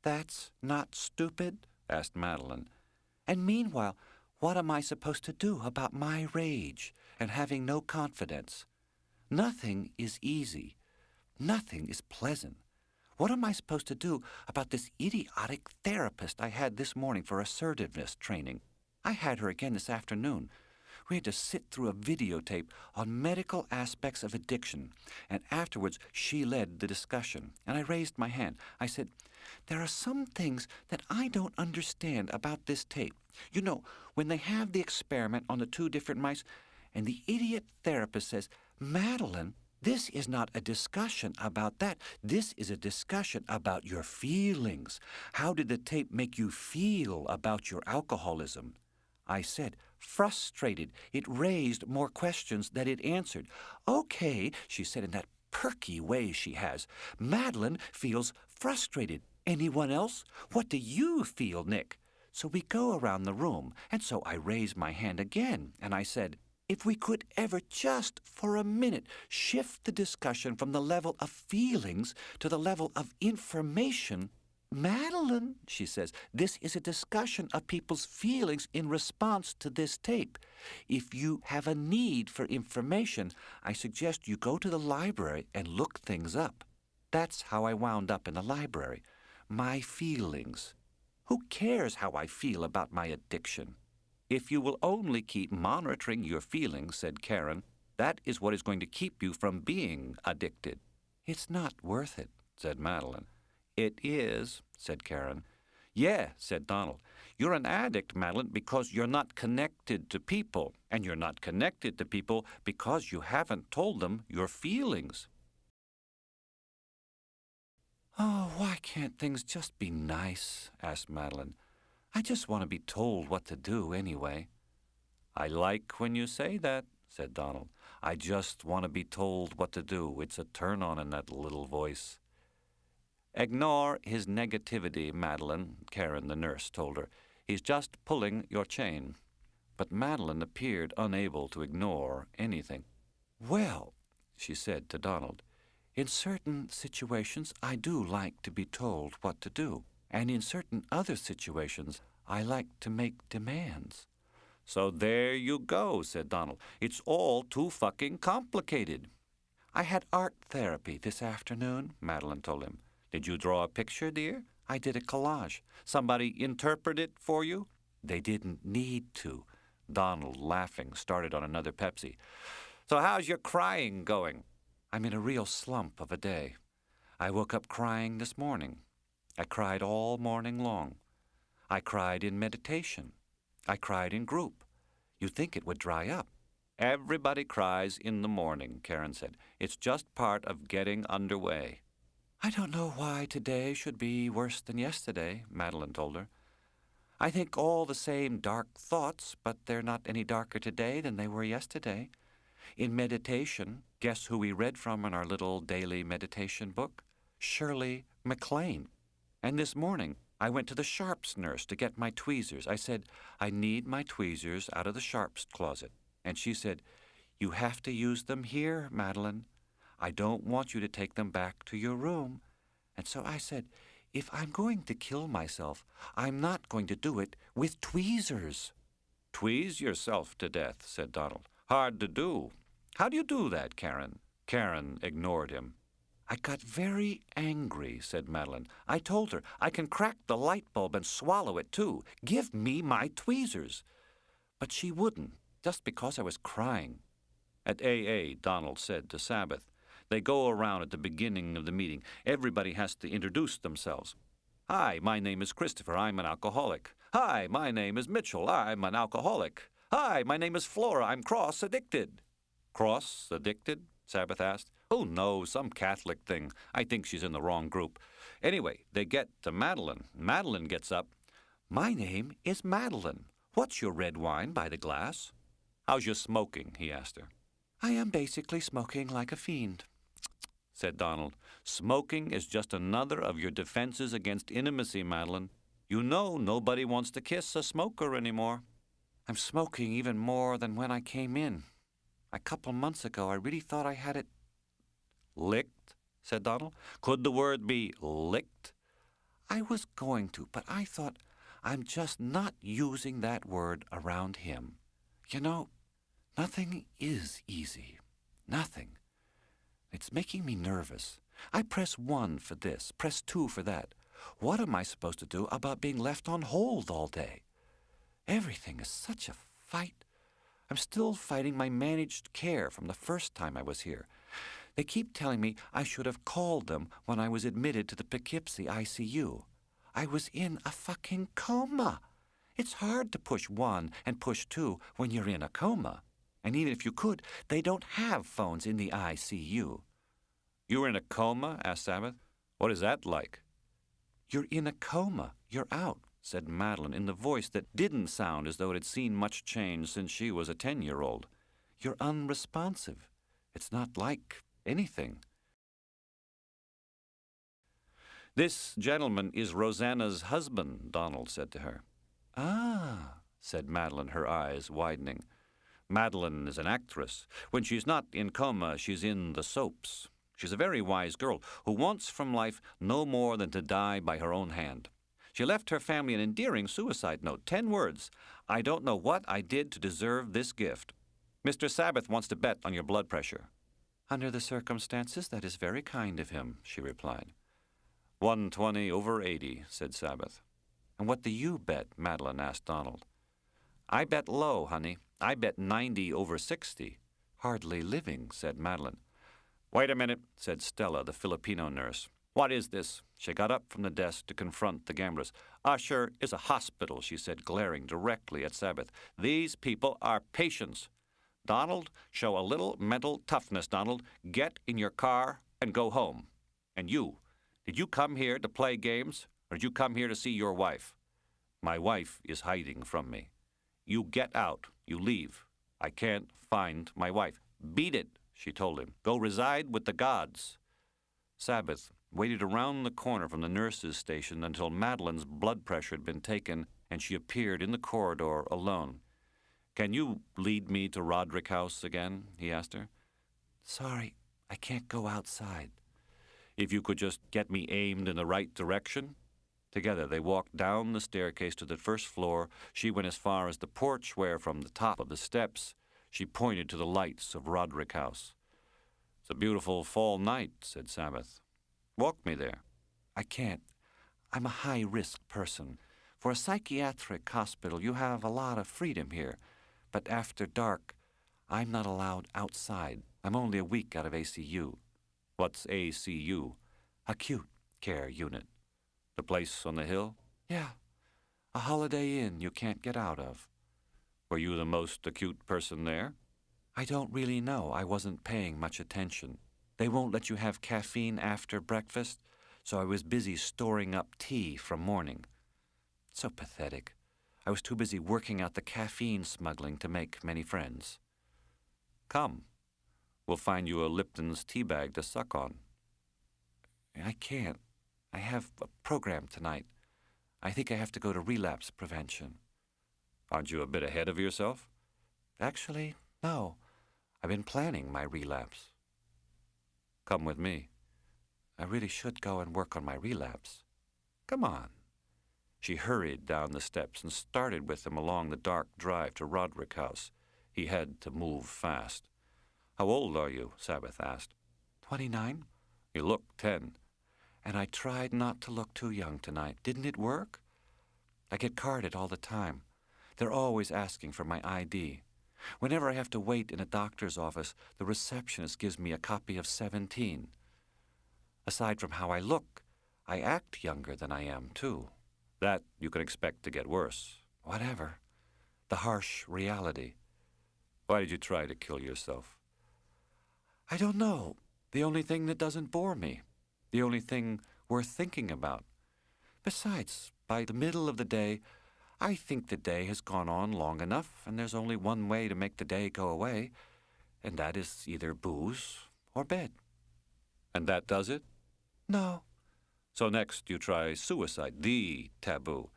That's not stupid? Asked Madeline. And meanwhile, what am I supposed to do about my rage and having no confidence? Nothing is easy. Nothing is pleasant. What am I supposed to do about this idiotic therapist I had this morning for assertiveness training? I had her again this afternoon. We had to sit through a videotape on medical aspects of addiction, and afterwards she led the discussion, and I raised my hand. I said, "There are some things that I don't understand about this tape. You know, when they have the experiment on the two different mice, and the idiot therapist says, 'Madeline, this is not a discussion about that. This is a discussion about your feelings. How did the tape make you feel about your alcoholism?' I said, 'Frustrated.' It raised more questions than it answered. 'Okay,' she said in that perky way she has. 'Madeline feels frustrated. Anyone else? What do you feel, Nick?' So we go around the room, and so I raised my hand again, and I said, 'If we could ever just for a minute shift the discussion from the level of feelings to the level of information.' 'Madeline,' she says, 'this is a discussion of people's feelings in response to this tape. If you have a need for information, I suggest you go to the library and look things up.' That's how I wound up in the library. My feelings. Who cares how I feel about my addiction? If you will only keep monitoring your feelings, said Karen, that is what is going to keep you from being addicted." "It's not worth it," said Madeline. "It is," said Karen. "Yeah," said Donald. "You're an addict, Madeline, because you're not connected to people, and you're not connected to people because you haven't told them your feelings." "Oh, why can't things just be nice?" asked Madeline. "I just want to be told what to do anyway." "I like when you say that," said Donald. "I just want to be told what to do. It's a turn-on in that little voice." "Ignore his negativity, Madeline," Karen, the nurse, told her. "He's just pulling your chain." But Madeline appeared unable to ignore anything. "Well," she said to Donald, "in certain situations I do like to be told what to do, and in certain other situations I like to make demands." "So there you go," said Donald. "It's all too fucking complicated." "I had art therapy this afternoon," Madeline told him. "Did you draw a picture, dear?" "I did a collage." "Somebody interpret it for you?" "They didn't need to." Donald, laughing, started on another Pepsi. "So how's your crying going?" "I'm in a real slump of a day. I woke up crying this morning. I cried all morning long. I cried in meditation. I cried in group. You'd think it would dry up." "Everybody cries in the morning," Karen said. "It's just part of getting underway." "I don't know why today should be worse than yesterday," Madeline told her. "I think all the same dark thoughts, but they're not any darker today than they were yesterday. In meditation, guess who we read from in our little daily meditation book? Shirley MacLaine. And this morning, I went to the Sharps nurse to get my tweezers. I said, 'I need my tweezers out of the Sharps closet.' And she said, 'You have to use them here, Madeline. I don't want you to take them back to your room.' And so I said, 'If I'm going to kill myself, I'm not going to do it with tweezers.'" "Tweeze yourself to death," said Donald. "Hard to do. How do you do that, Karen?" Karen ignored him. "I got very angry," said Madeline. "I told her, 'I can crack the light bulb and swallow it, too. Give me my tweezers.' But she wouldn't, just because I was crying." At AA, Donald said to Sabbath, "They go around at the beginning of the meeting. Everybody has to introduce themselves. 'Hi, my name is Christopher. I'm an alcoholic.' 'Hi, my name is Mitchell. I'm an alcoholic.' 'Hi, my name is Flora. I'm cross-addicted.'" "Cross-addicted?" Sabbath asked. "Oh, no, some Catholic thing. I think she's in the wrong group. Anyway, they get to Madeline. Madeline gets up. My name is Madeline. What's your red wine by the glass? How's your smoking? He asked her. I am basically smoking like a fiend, said Donald. Smoking is just another of your defenses against intimacy, Madeline. You know nobody wants to kiss a smoker anymore. I'm smoking even more than when I came in. A couple months ago, I really thought I had it licked, said Donald. Could the word be licked? I was going to, but I thought I'm just not using that word around him. You know, nothing is easy. Nothing. It's making me nervous. I press 1 for this, press 2 for that. What am I supposed to do about being left on hold all day? Everything is such a fight. I'm still fighting my managed care from the first time I was here. They keep telling me I should have called them when I was admitted to the Poughkeepsie ICU. I was in a fucking coma. It's hard to push 1 and push 2 when you're in a coma. And even if you could, they don't have phones in the ICU. You were in a coma? Asked Sabbath. What is that like? You're in a coma. You're out, said Madeline in the voice that didn't sound as though it had seen much change since she was a 10-year-old. You're unresponsive. It's not like anything. This gentleman is Rosanna's husband, Donald said to her. Ah, said Madeline, her eyes widening. Madeline is an actress. When she's not in coma, she's in the soaps. She's a very wise girl who wants from life no more than to die by her own hand. She left her family an endearing suicide note, 10 words. I don't know what I did to deserve this gift. Mr. Sabbath wants to bet on your blood pressure. Under the circumstances, that is very kind of him, she replied. 120/80, said Sabbath. And what do you bet? Madeline asked Donald. I bet low, honey. I bet 90/60. Hardly living, said Madeline. Wait a minute, said Stella, the Filipino nurse. What is this? She got up from the desk to confront the gamblers. Usher is a hospital, she said, glaring directly at Sabbath. These people are patients. Donald, show a little mental toughness, Donald. Get in your car and go home. And you, did you come here to play games, or did you come here to see your wife? My wife is hiding from me. You get out. You leave. I can't find my wife. Beat it, she told him. Go reside with the gods. Sabbath waited around the corner from the nurse's station until Madeline's blood pressure had been taken and she appeared in the corridor alone. Can you lead me to Roderick House again? He asked her. Sorry, I can't go outside. If you could just get me aimed in the right direction? Together they walked down the staircase to the first floor. She went as far as the porch where, from the top of the steps, she pointed to the lights of Roderick House. It's a beautiful fall night, said Sabbath. Walk me there. I can't. I'm a high-risk person. For a psychiatric hospital, you have a lot of freedom here. But after dark, I'm not allowed outside. I'm only a week out of ACU. What's ACU? Acute Care Unit. The place on the hill? Yeah. A Holiday Inn you can't get out of. Were you the most acute person there? I don't really know. I wasn't paying much attention. They won't let you have caffeine after breakfast, so I was busy storing up tea from morning. So pathetic. I was too busy working out the caffeine smuggling to make many friends. Come. We'll find you a Lipton's tea bag to suck on. I can't. I have a program tonight. I think I have to go to relapse prevention. Aren't you a bit ahead of yourself? Actually, no. I've been planning my relapse. Come with me. I really should go and work on my relapse. Come on. She hurried down the steps and started with him along the dark drive to Roderick House. He had to move fast. How old are you? Sabbath asked. 29. You look 10. And I tried not to look too young tonight. Didn't it work? I get carded all the time. They're always asking for my ID. Whenever I have to wait in a doctor's office, the receptionist gives me a copy of 17. Aside from how I look, I act younger than I am, too. That you can expect to get worse. Whatever. The harsh reality. Why did you try to kill yourself? I don't know. The only thing that doesn't bore me. The only thing worth thinking about. Besides, by the middle of the day, I think the day has gone on long enough, and there's only one way to make the day go away, and that is either booze or bed. And that does it? No. So next you try suicide, the taboo.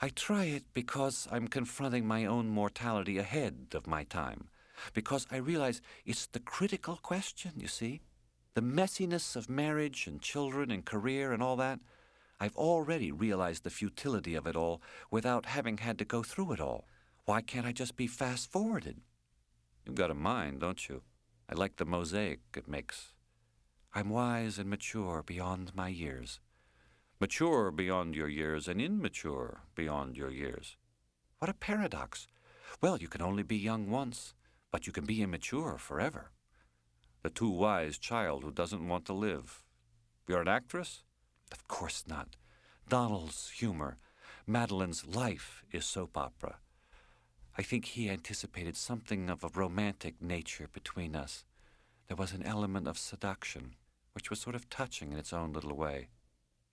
I try it because I'm confronting my own mortality ahead of my time, because I realize it's the critical question, you see. The messiness of marriage and children and career and all that, I've already realized the futility of it all without having had to go through it all. Why can't I just be fast-forwarded? You've got a mind, don't you? I like the mosaic it makes. I'm wise and mature beyond my years. Mature beyond your years and immature beyond your years. What a paradox. Well, you can only be young once, but you can be immature forever. The too wise child who doesn't want to live. You're an actress? Of course not. Donald's humor, Madeline's life is soap opera. I think he anticipated something of a romantic nature between us. There was an element of seduction, which was sort of touching in its own little way.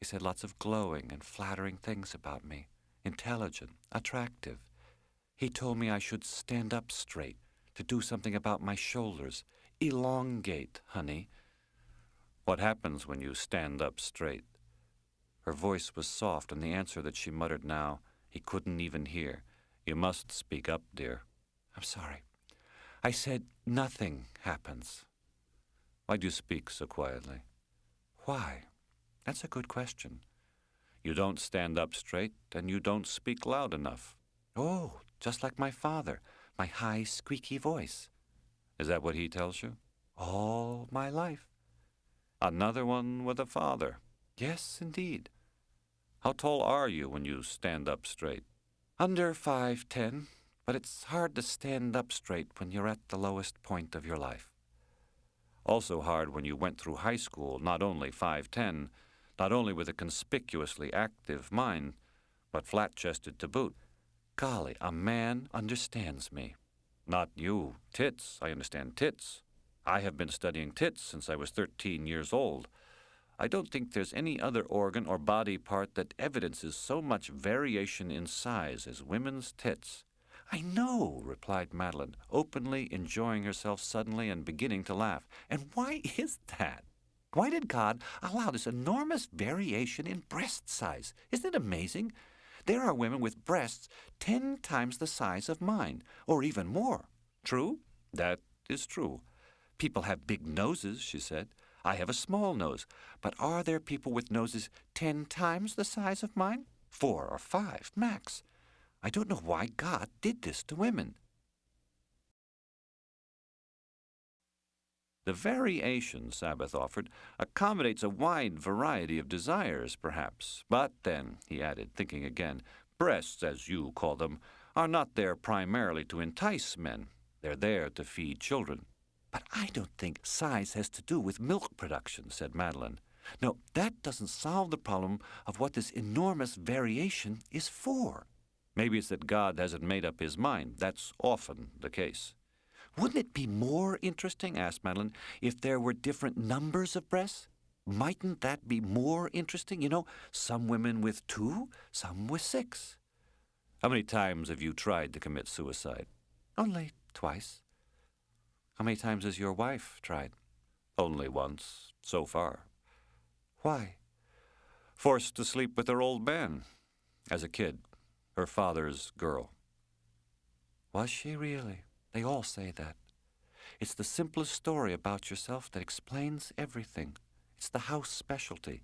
He said lots of glowing and flattering things about me, intelligent, attractive. He told me I should stand up straight, to do something about my shoulders. Elongate, honey. What happens when you stand up straight? Her voice was soft, and the answer that she muttered now he couldn't even hear. You must speak up, dear. I'm sorry. I said nothing happens. Why do you speak so quietly? Why? That's a good question. You don't stand up straight, and you don't speak loud enough. Oh, just like my father, my high, squeaky voice. Is that what he tells you? All my life. Another one with a father. Yes, indeed. How tall are you when you stand up straight? Under 5'10", but it's hard to stand up straight when you're at the lowest point of your life. Also hard when you went through high school, not only 5'10", not only with a conspicuously active mind, but flat-chested to boot. Golly, a man understands me. Not you. Tits. I understand tits. I have been studying tits since I was 13 years old. I don't think there's any other organ or body part that evidences so much variation in size as women's tits. I know, replied Madeline, openly enjoying herself suddenly and beginning to laugh. And why is that? Why did God allow this enormous variation in breast size? Isn't it amazing? There are women with breasts 10 times the size of mine, or even more. True? That is true. People have big noses, she said. I have a small nose. But are there people with noses 10 times the size of mine? 4 or 5, max. I don't know why God did this to women. The variation, Sabbath offered, accommodates a wide variety of desires, perhaps. But then, he added, thinking again, breasts, as you call them, are not there primarily to entice men. They're there to feed children. But I don't think size has to do with milk production, said Madeline. No, that doesn't solve the problem of what this enormous variation is for. Maybe it's that God hasn't made up his mind. That's often the case. Wouldn't it be more interesting, asked Madeline, if there were different numbers of breasts? Mightn't that be more interesting? You know, some women with 2, some with 6. How many times have you tried to commit suicide? Only twice. How many times has your wife tried? Only once, so far. Why? Forced to sleep with her old man. As a kid, her father's girl. Was she really? They all say that. It's the simplest story about yourself that explains everything. It's the house specialty.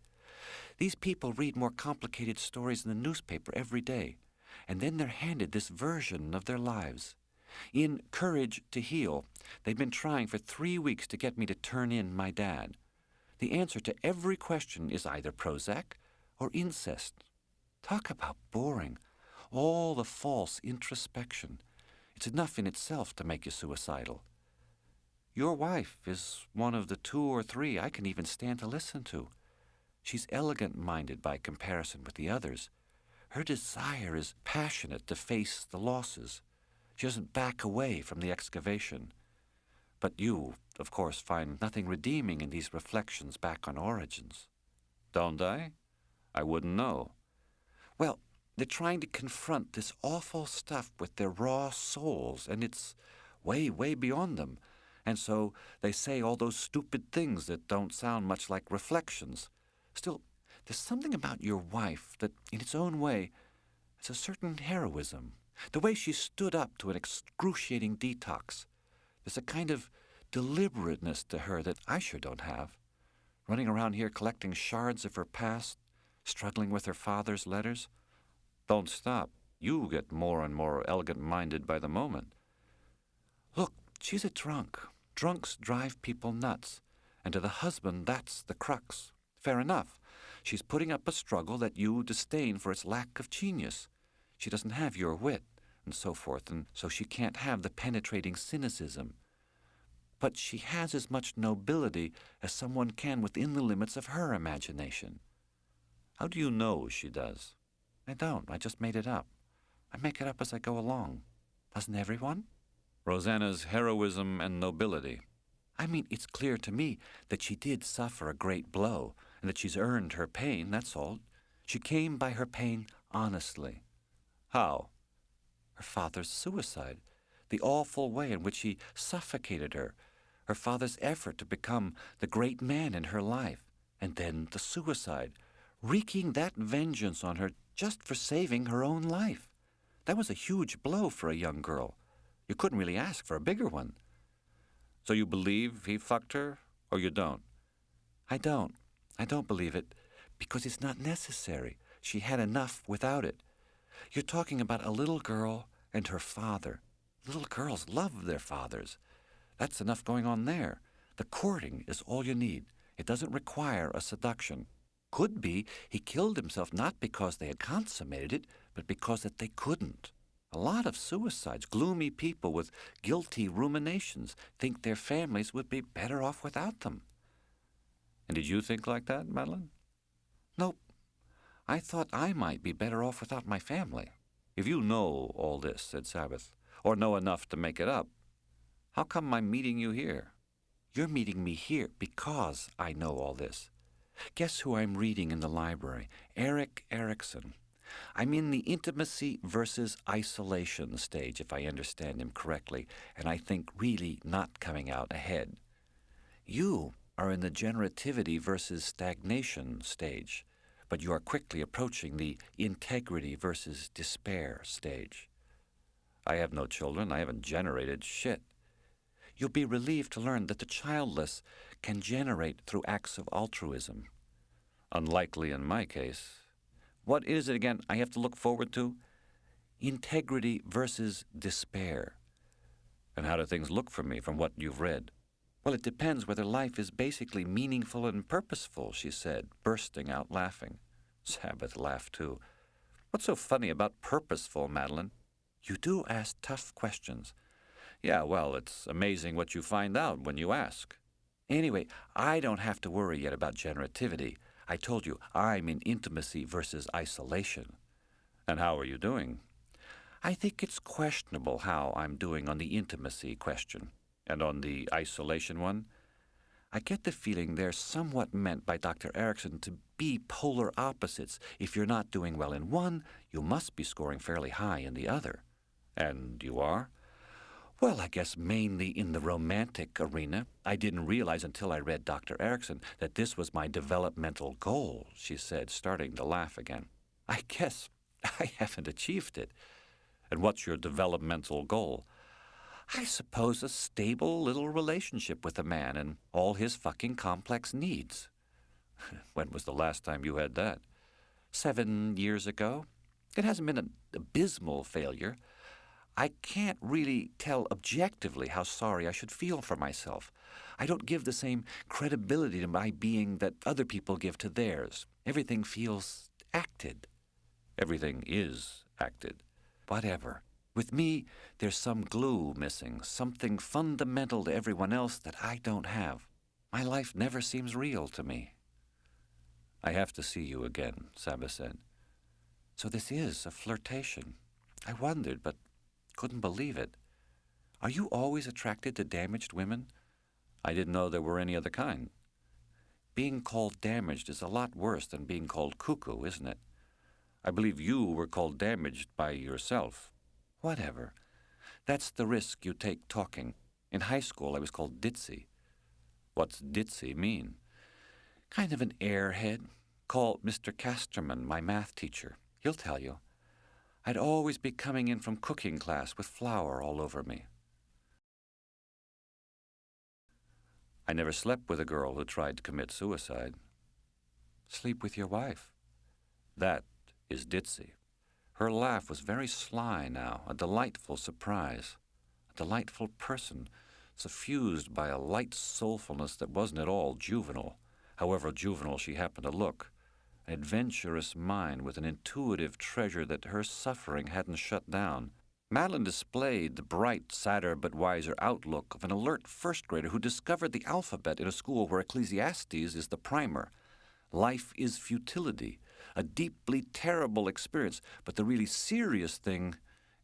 These people read more complicated stories in the newspaper every day, and then they're handed this version of their lives. In Courage to Heal, they've been trying for 3 weeks to get me to turn in my dad. The answer to every question is either Prozac or incest. Talk about boring. All the false introspection. It's enough in itself to make you suicidal. Your wife is one of the 2 or 3 I can even stand to listen to. She's elegant-minded by comparison with the others. Her desire is passionate to face the losses. She doesn't back away from the excavation. But you, of course, find nothing redeeming in these reflections back on origins. Don't I? I wouldn't know. Well, They're trying to confront this awful stuff with their raw souls, and it's way, way beyond them. And so they say all those stupid things that don't sound much like reflections. Still, there's something about your wife that, in its own way, has a certain heroism. The way she stood up to an excruciating detox. There's a kind of deliberateness to her that I sure don't have. Running around here collecting shards of her past, struggling with her father's letters. Don't stop. You get more and more elegant-minded by the moment. Look, she's a drunk. Drunks drive people nuts. And to the husband, that's the crux. Fair enough. She's putting up a struggle that you disdain for its lack of genius. She doesn't have your wit, and so forth, and so she can't have the penetrating cynicism. But she has as much nobility as someone can within the limits of her imagination. How do you know she does? I don't. I just made it up. I make it up as I go along. Doesn't everyone? Rosanna's heroism and nobility. I mean, it's clear to me that she did suffer a great blow, and that she's earned her pain, that's all. She came by her pain honestly. How? Her father's suicide. The awful way in which he suffocated her. Her father's effort to become the great man in her life. And then the suicide. Wreaking that vengeance on her just for saving her own life. That was a huge blow for a young girl. You couldn't really ask for a bigger one. So you believe he fucked her, or you don't? I don't. I don't believe it, because it's not necessary. She had enough without it. You're talking about a little girl and her father. Little girls love their fathers. That's enough going on there. The courting is all you need. It doesn't require a seduction. Could be he killed himself not because they had consummated it, but because that they couldn't. A lot of suicides, gloomy people with guilty ruminations, think their families would be better off without them. And did you think like that, Madeline? Nope. I thought I might be better off without my family. If you know all this, said Sabbath, or know enough to make it up, how come I'm meeting you here? You're meeting me here because I know all this. Guess who I'm reading in the library? Erik Erikson. I'm in the intimacy versus isolation stage, if I understand him correctly, and I think really not coming out ahead. You are in the generativity versus stagnation stage, but you are quickly approaching the integrity versus despair stage. I have no children. I haven't generated shit. You'll be relieved to learn that the childless can generate through acts of altruism. Unlikely in my case. What is it again I have to look forward to? Integrity versus despair. And how do things look for me from what you've read? Well, it depends whether life is basically meaningful and purposeful, she said, bursting out laughing. Sabbath laughed too. What's so funny about purposeful, Madeline? You do ask tough questions. Yeah, well, it's amazing what you find out when you ask. Anyway, I don't have to worry yet about generativity. I told you, I'm in intimacy versus isolation. And how are you doing? I think it's questionable how I'm doing on the intimacy question. And on the isolation one? I get the feeling they're somewhat meant by Dr. Erikson to be polar opposites. If you're not doing well in one, you must be scoring fairly high in the other. And you are? Well, I guess mainly in the romantic arena. I didn't realize until I read Dr. Erikson that this was my developmental goal, she said, starting to laugh again. I guess I haven't achieved it. And what's your developmental goal? I suppose a stable little relationship with a man and all his fucking complex needs. When was the last time you had that? 7 years ago. It hasn't been an abysmal failure. I can't really tell objectively how sorry I should feel for myself. I don't give the same credibility to my being that other people give to theirs. Everything feels acted. Everything is acted. Whatever. With me, there's some glue missing, something fundamental to everyone else that I don't have. My life never seems real to me. I have to see you again, Sabbath said. So this is a flirtation. I wondered, but couldn't believe it. Are you always attracted to damaged women? I didn't know there were any other kind. Being called damaged is a lot worse than being called cuckoo, isn't it? I believe you were called damaged by yourself. Whatever. That's the risk you take talking. In high school, I was called ditzy. What's ditzy mean? Kind of an airhead. Call Mr. Casterman, my math teacher. He'll tell you. I'd always be coming in from cooking class with flour all over me. I never slept with a girl who tried to commit suicide. Sleep with your wife. That is ditzy. Her laugh was very sly now, a delightful surprise. A delightful person, suffused by a light soulfulness that wasn't at all juvenile, however juvenile she happened to look. An adventurous mind with an intuitive treasure that her suffering hadn't shut down. Madeline displayed the bright, sadder but wiser outlook of an alert first grader who discovered the alphabet in a school where Ecclesiastes is the primer. Life is futility, a deeply terrible experience, but the really serious thing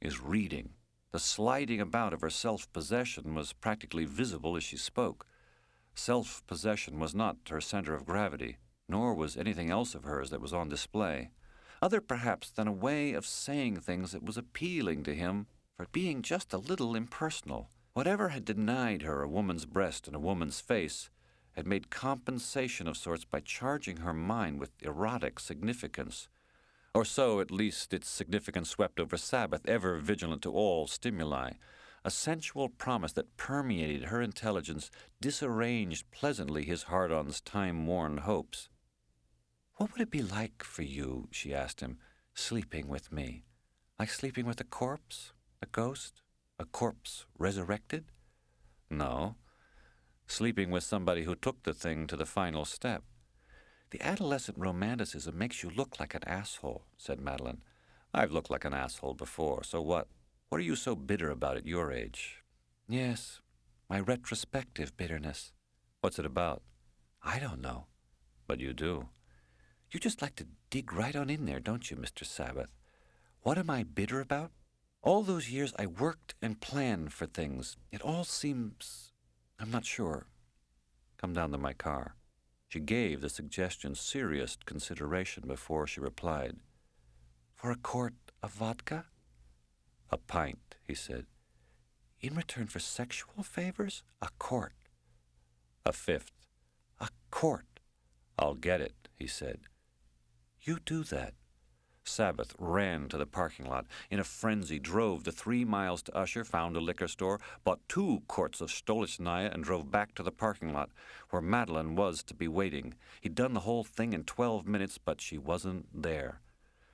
is reading. The sliding about of her self-possession was practically visible as she spoke. Self-possession was not her center of gravity, nor was anything else of hers that was on display, other perhaps than a way of saying things that was appealing to him for being just a little impersonal. Whatever had denied her a woman's breast and a woman's face had made compensation of sorts by charging her mind with erotic significance. Or so, at least, its significance swept over Sabbath, ever vigilant to all stimuli. A sensual promise that permeated her intelligence disarranged pleasantly his hard-on's time-worn hopes. "What would it be like for you," she asked him, "sleeping with me? Like sleeping with a corpse? A ghost? A corpse resurrected?" "No. Sleeping with somebody who took the thing to the final step." "The adolescent romanticism makes you look like an asshole," said Madeline. "I've looked like an asshole before, so what? What are you so bitter about at your age?" "Yes, my retrospective bitterness." "What's it about?" "I don't know." "But you do." "You just like to dig right on in there, don't you, Mr. Sabbath? What am I bitter about? All those years I worked and planned for things. It all seems... I'm not sure." "Come down to my car." She gave the suggestion serious consideration before she replied. "For a quart of vodka?" "A pint," he said. "In return for sexual favors? A quart." "A fifth." "A quart." "I'll get it," he said. "You do that." Sabbath ran to the parking lot. In a frenzy, drove the 3 miles to Usher, found a liquor store, bought 2 quarts of Stolichnaya, and drove back to the parking lot, where Madeline was to be waiting. He'd done the whole thing in 12 minutes, but she wasn't there.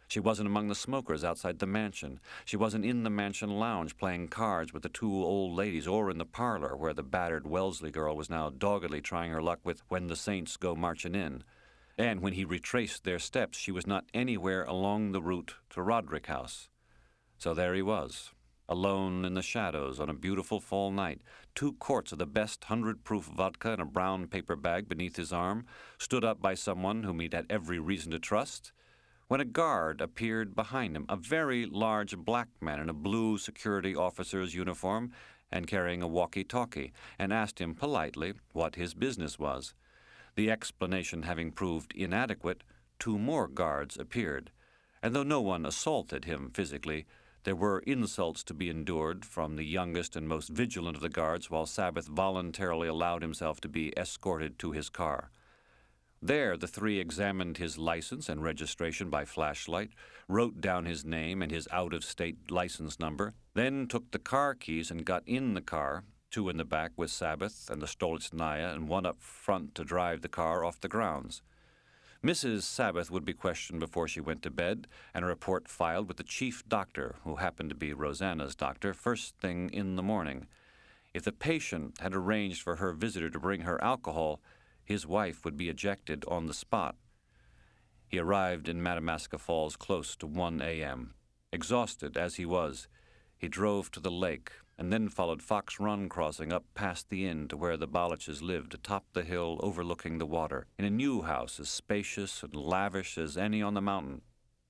She wasn't among the smokers outside the mansion. She wasn't in the mansion lounge playing cards with the 2 old ladies, or in the parlor where the battered Wellesley girl was now doggedly trying her luck with When the Saints Go Marching In. And when he retraced their steps, she was not anywhere along the route to Roderick House. So there he was, alone in the shadows on a beautiful fall night, 2 quarts of the best 100-proof vodka in a brown paper bag beneath his arm, stood up by someone whom he'd had every reason to trust, when a guard appeared behind him, a very large black man in a blue security officer's uniform and carrying a walkie-talkie, and asked him politely what his business was. The explanation having proved inadequate, 2 more guards appeared, and though no one assaulted him physically, there were insults to be endured from the youngest and most vigilant of the guards, while Sabbath voluntarily allowed himself to be escorted to his car. There the 3 examined his license and registration by flashlight, wrote down his name and his out-of-state license number, then took the car keys and got in the car, 2 in the back with Sabbath and the Stolichnaya, and 1 up front to drive the car off the grounds. Mrs. Sabbath would be questioned before she went to bed, and a report filed with the chief doctor, who happened to be Rosanna's doctor, first thing in the morning. If the patient had arranged for her visitor to bring her alcohol, his wife would be ejected on the spot. He arrived in Madamascar Falls close to 1 a.m. Exhausted as he was, he drove to the lake, and then followed Fox Run crossing up past the inn to where the Boliches lived, atop the hill overlooking the water, in a new house as spacious and lavish as any on the mountain.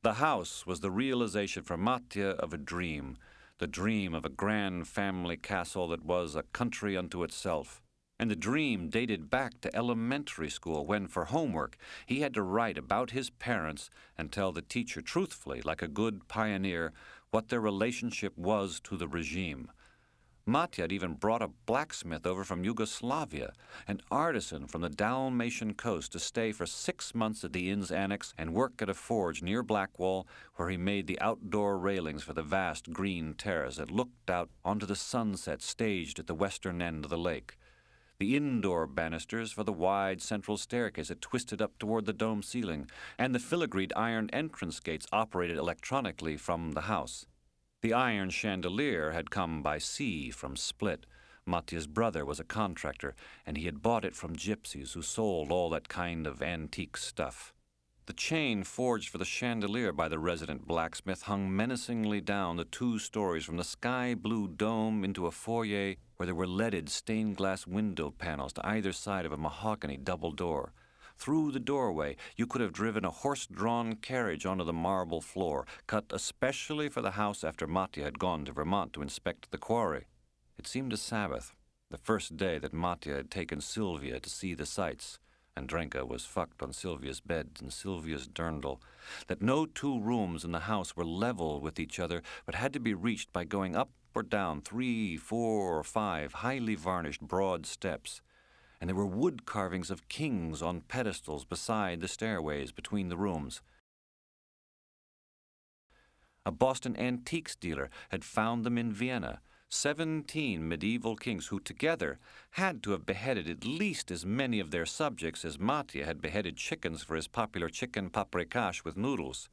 The house was the realization for Matya of a dream, the dream of a grand family castle that was a country unto itself. And the dream dated back to elementary school when, for homework, he had to write about his parents and tell the teacher truthfully, like a good pioneer, what their relationship was to the regime. Matya had even brought a blacksmith over from Yugoslavia, an artisan from the Dalmatian coast, to stay for 6 months at the inn's annex and work at a forge near Blackwall, where he made the outdoor railings for the vast green terrace that looked out onto the sunset staged at the western end of the lake, the indoor banisters for the wide central staircase that twisted up toward the dome ceiling, and the filigreed iron entrance gates operated electronically from the house. The iron chandelier had come by sea from Split. Matya's brother was a contractor, and he had bought it from gypsies who sold all that kind of antique stuff. The chain forged for the chandelier by the resident blacksmith hung menacingly down the 2 stories from the sky-blue dome into a foyer where there were leaded stained-glass window panels to either side of a mahogany double door. Through the doorway, you could have driven a horse-drawn carriage onto the marble floor, cut especially for the house after Matya had gone to Vermont to inspect the quarry. It seemed a Sabbath, the first day that Matya had taken Sylvia to see the sights, and Drenka was fucked on Sylvia's bed in Sylvia's dirndl, that no 2 rooms in the house were level with each other, but had to be reached by going up or down 3, 4, or 5 highly varnished broad steps. And there were wood carvings of kings on pedestals beside the stairways between the rooms. A Boston antiques dealer had found them in Vienna, 17 medieval kings who together had to have beheaded at least as many of their subjects as Matya had beheaded chickens for his popular chicken paprikash with noodles.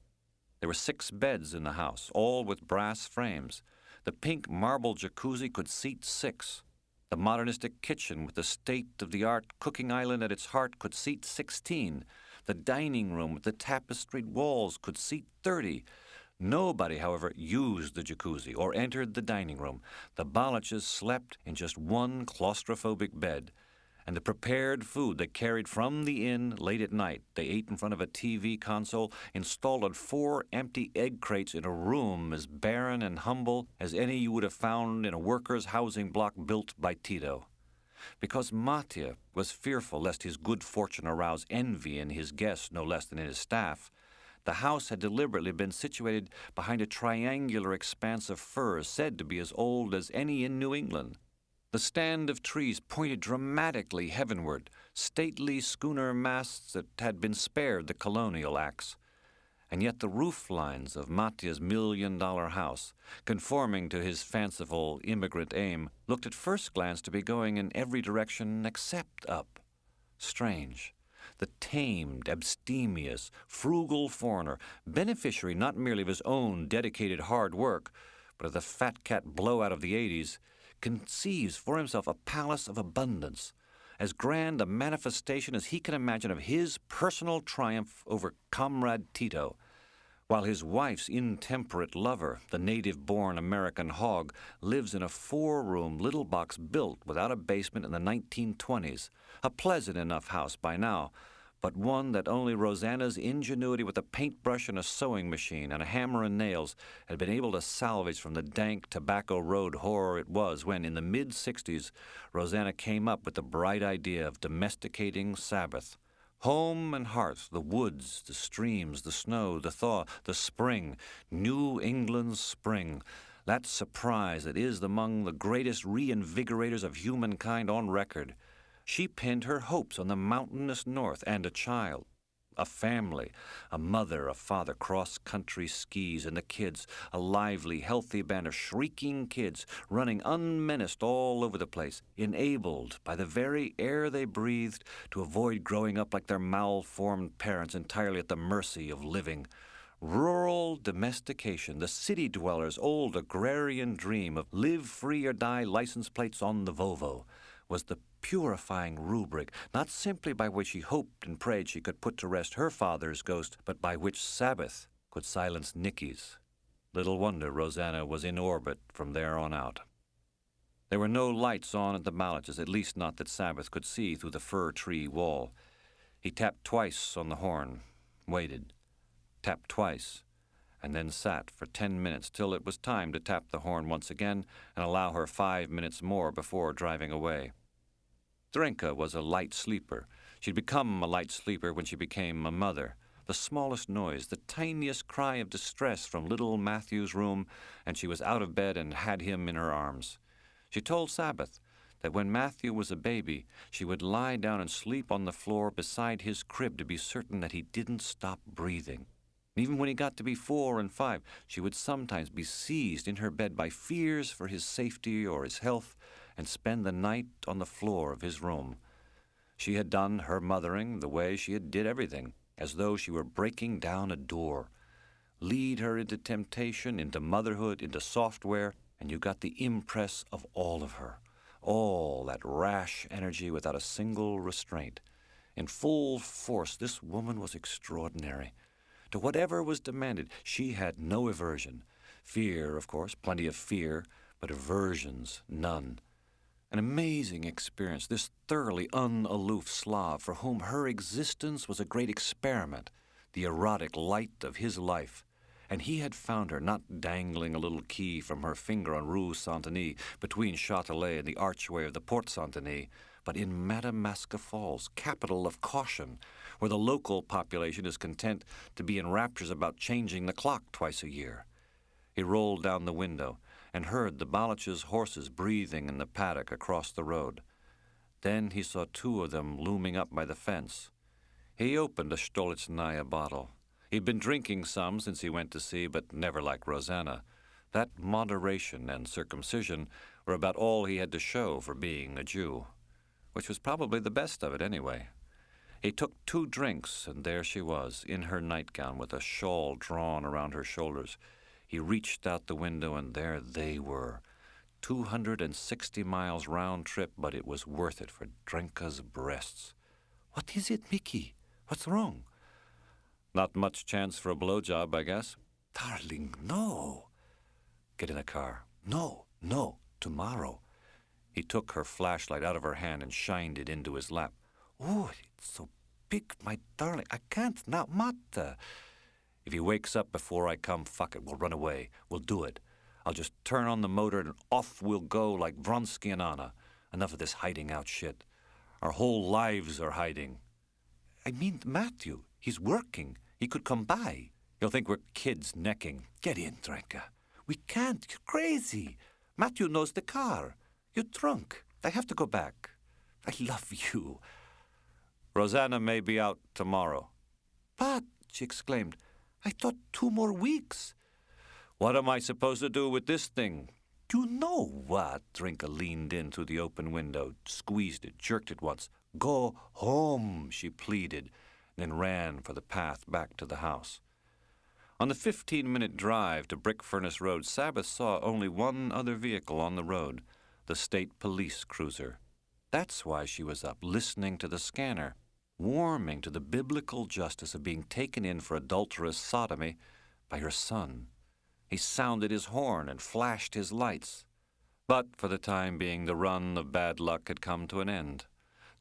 There were 6 beds in the house, all with brass frames. The pink marble jacuzzi could seat 6. The modernistic kitchen with the state-of-the-art cooking island at its heart could seat 16. The dining room with the tapestried walls could seat 30. Nobody, however, used the jacuzzi or entered the dining room. The Balaches slept in just one claustrophobic bed. And the prepared food they carried from the inn late at night, they ate in front of a TV console installed on 4 empty egg crates in a room as barren and humble as any you would have found in a workers' housing block built by Tito. Because Matya was fearful lest his good fortune arouse envy in his guests no less than in his staff, the house had deliberately been situated behind a triangular expanse of firs said to be as old as any in New England. The stand of trees pointed dramatically heavenward, stately schooner masts that had been spared the colonial axe. And yet the roof lines of Matya's $1,000,000 house, conforming to his fanciful immigrant aim, looked at first glance to be going in every direction except up. Strange. The tamed, abstemious, frugal foreigner, beneficiary not merely of his own dedicated hard work, but of the fat cat blowout of the 80s, conceives for himself a palace of abundance, as grand a manifestation as he can imagine of his personal triumph over Comrade Tito, while his wife's intemperate lover, the native-born American hog, lives in a 4-room little box built without a basement in the 1920s, a pleasant enough house by now, but one that only Rosanna's ingenuity with a paintbrush and a sewing machine and a hammer and nails had been able to salvage from the dank Tobacco Road horror it was when, in the mid-60s, Rosanna came up with the bright idea of domesticating Sabbath. Home and hearth, the woods, the streams, the snow, the thaw, the spring, New England's spring, that surprise that is among the greatest reinvigorators of humankind on record. She pinned her hopes on the mountainous north and a child, a family, a mother, a father, cross-country skis, and the kids, a lively, healthy band of shrieking kids running unmenaced all over the place, enabled by the very air they breathed to avoid growing up like their malformed parents entirely at the mercy of living. Rural domestication, the city dweller's old agrarian dream of live free or die license plates on the Volvo, was the purifying rubric, not simply by which he hoped and prayed she could put to rest her father's ghost, but by which Sabbath could silence Nicky's. Little wonder Rosanna was in orbit from there on out. There were no lights on at the Malaches, at least not that Sabbath could see through the fir tree wall. He tapped twice on the horn, waited, tapped twice, and then sat for 10 minutes till it was time to tap the horn once again and allow her 5 minutes more before driving away. Drenka was a light sleeper. She'd become a light sleeper when she became a mother. The smallest noise, the tiniest cry of distress from little Matthew's room, and she was out of bed and had him in her arms. She told Sabbath that when Matthew was a baby, she would lie down and sleep on the floor beside his crib to be certain that he didn't stop breathing. Even when he got to be 4 and 5, she would sometimes be seized in her bed by fears for his safety or his health and spend the night on the floor of his room. She had done her mothering the way she had did everything, as though she were breaking down a door. Lead her into temptation, into motherhood, into software, and you got the impress of all of her. All that rash energy without a single restraint. In full force, this woman was extraordinary. To whatever was demanded, she had no aversion. Fear, of course, plenty of fear, but aversions, none. An amazing experience, this thoroughly unaloof Slav for whom her existence was a great experiment, the erotic light of his life. And he had found her not dangling a little key from her finger on Rue Saint-Denis between Châtelet and the archway of the Porte Saint-Denis, but in Madamascar Falls, capital of caution, where the local population is content to be in raptures about changing the clock twice a year. He rolled down the window and heard the Balich's horses breathing in the paddock across the road. Then he saw 2 of them looming up by the fence. He opened a Stolitznaya bottle. He'd been drinking some since he went to sea, but never like Rosanna. That moderation and circumcision were about all he had to show for being a Jew, which was probably the best of it anyway. He took 2 drinks, and there she was, in her nightgown with a shawl drawn around her shoulders. He reached out the window, and there they were. 260 miles round trip, but it was worth it for Drenka's breasts. "What is it, Mickey? What's wrong?" "Not much chance for a blowjob, I guess." "Darling, no." "Get in the car." No, tomorrow." He took her flashlight out of her hand and shined it into his lap. "Oh, it's so big, my darling. I can't now, Matta." "If he wakes up before I come, fuck it, we'll run away. We'll do it. I'll just turn on the motor and off we'll go like Vronsky and Anna. Enough of this hiding out shit. Our whole lives are hiding." "I mean, Matthew, he's working. He could come by." "He'll think we're kids necking. Get in, Drenka." "We can't. You're crazy. Matthew knows the car. You're drunk. I have to go back. I love you." "Rosanna may be out tomorrow." "But," she exclaimed, "I thought 2 more weeks." "What am I supposed to do with this thing?" "You know what?" Drenka leaned in through the open window, squeezed it, jerked it once. "Go home," she pleaded, then ran for the path back to the house. On the 15-minute drive to Brick Furnace Road, Sabbath saw only one other vehicle on the road, the state police cruiser. That's why she was up, listening to the scanner, warming to the biblical justice of being taken in for adulterous sodomy by her son. He sounded his horn and flashed his lights. But for the time being, the run of bad luck had come to an end.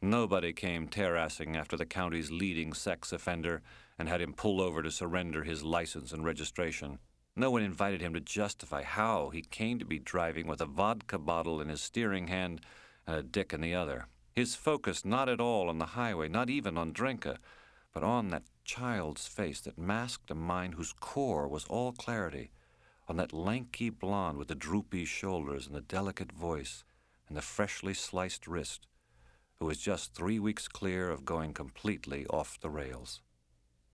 Nobody came terrassing after the county's leading sex offender and had him pull over to surrender his license and registration. No one invited him to justify how he came to be driving with a vodka bottle in his steering hand and a dick in the other. His focus not at all on the highway, not even on Drenka, but on that child's face that masked a mind whose core was all clarity, on that lanky blonde with the droopy shoulders and the delicate voice and the freshly sliced wrist, who was just 3 weeks clear of going completely off the rails.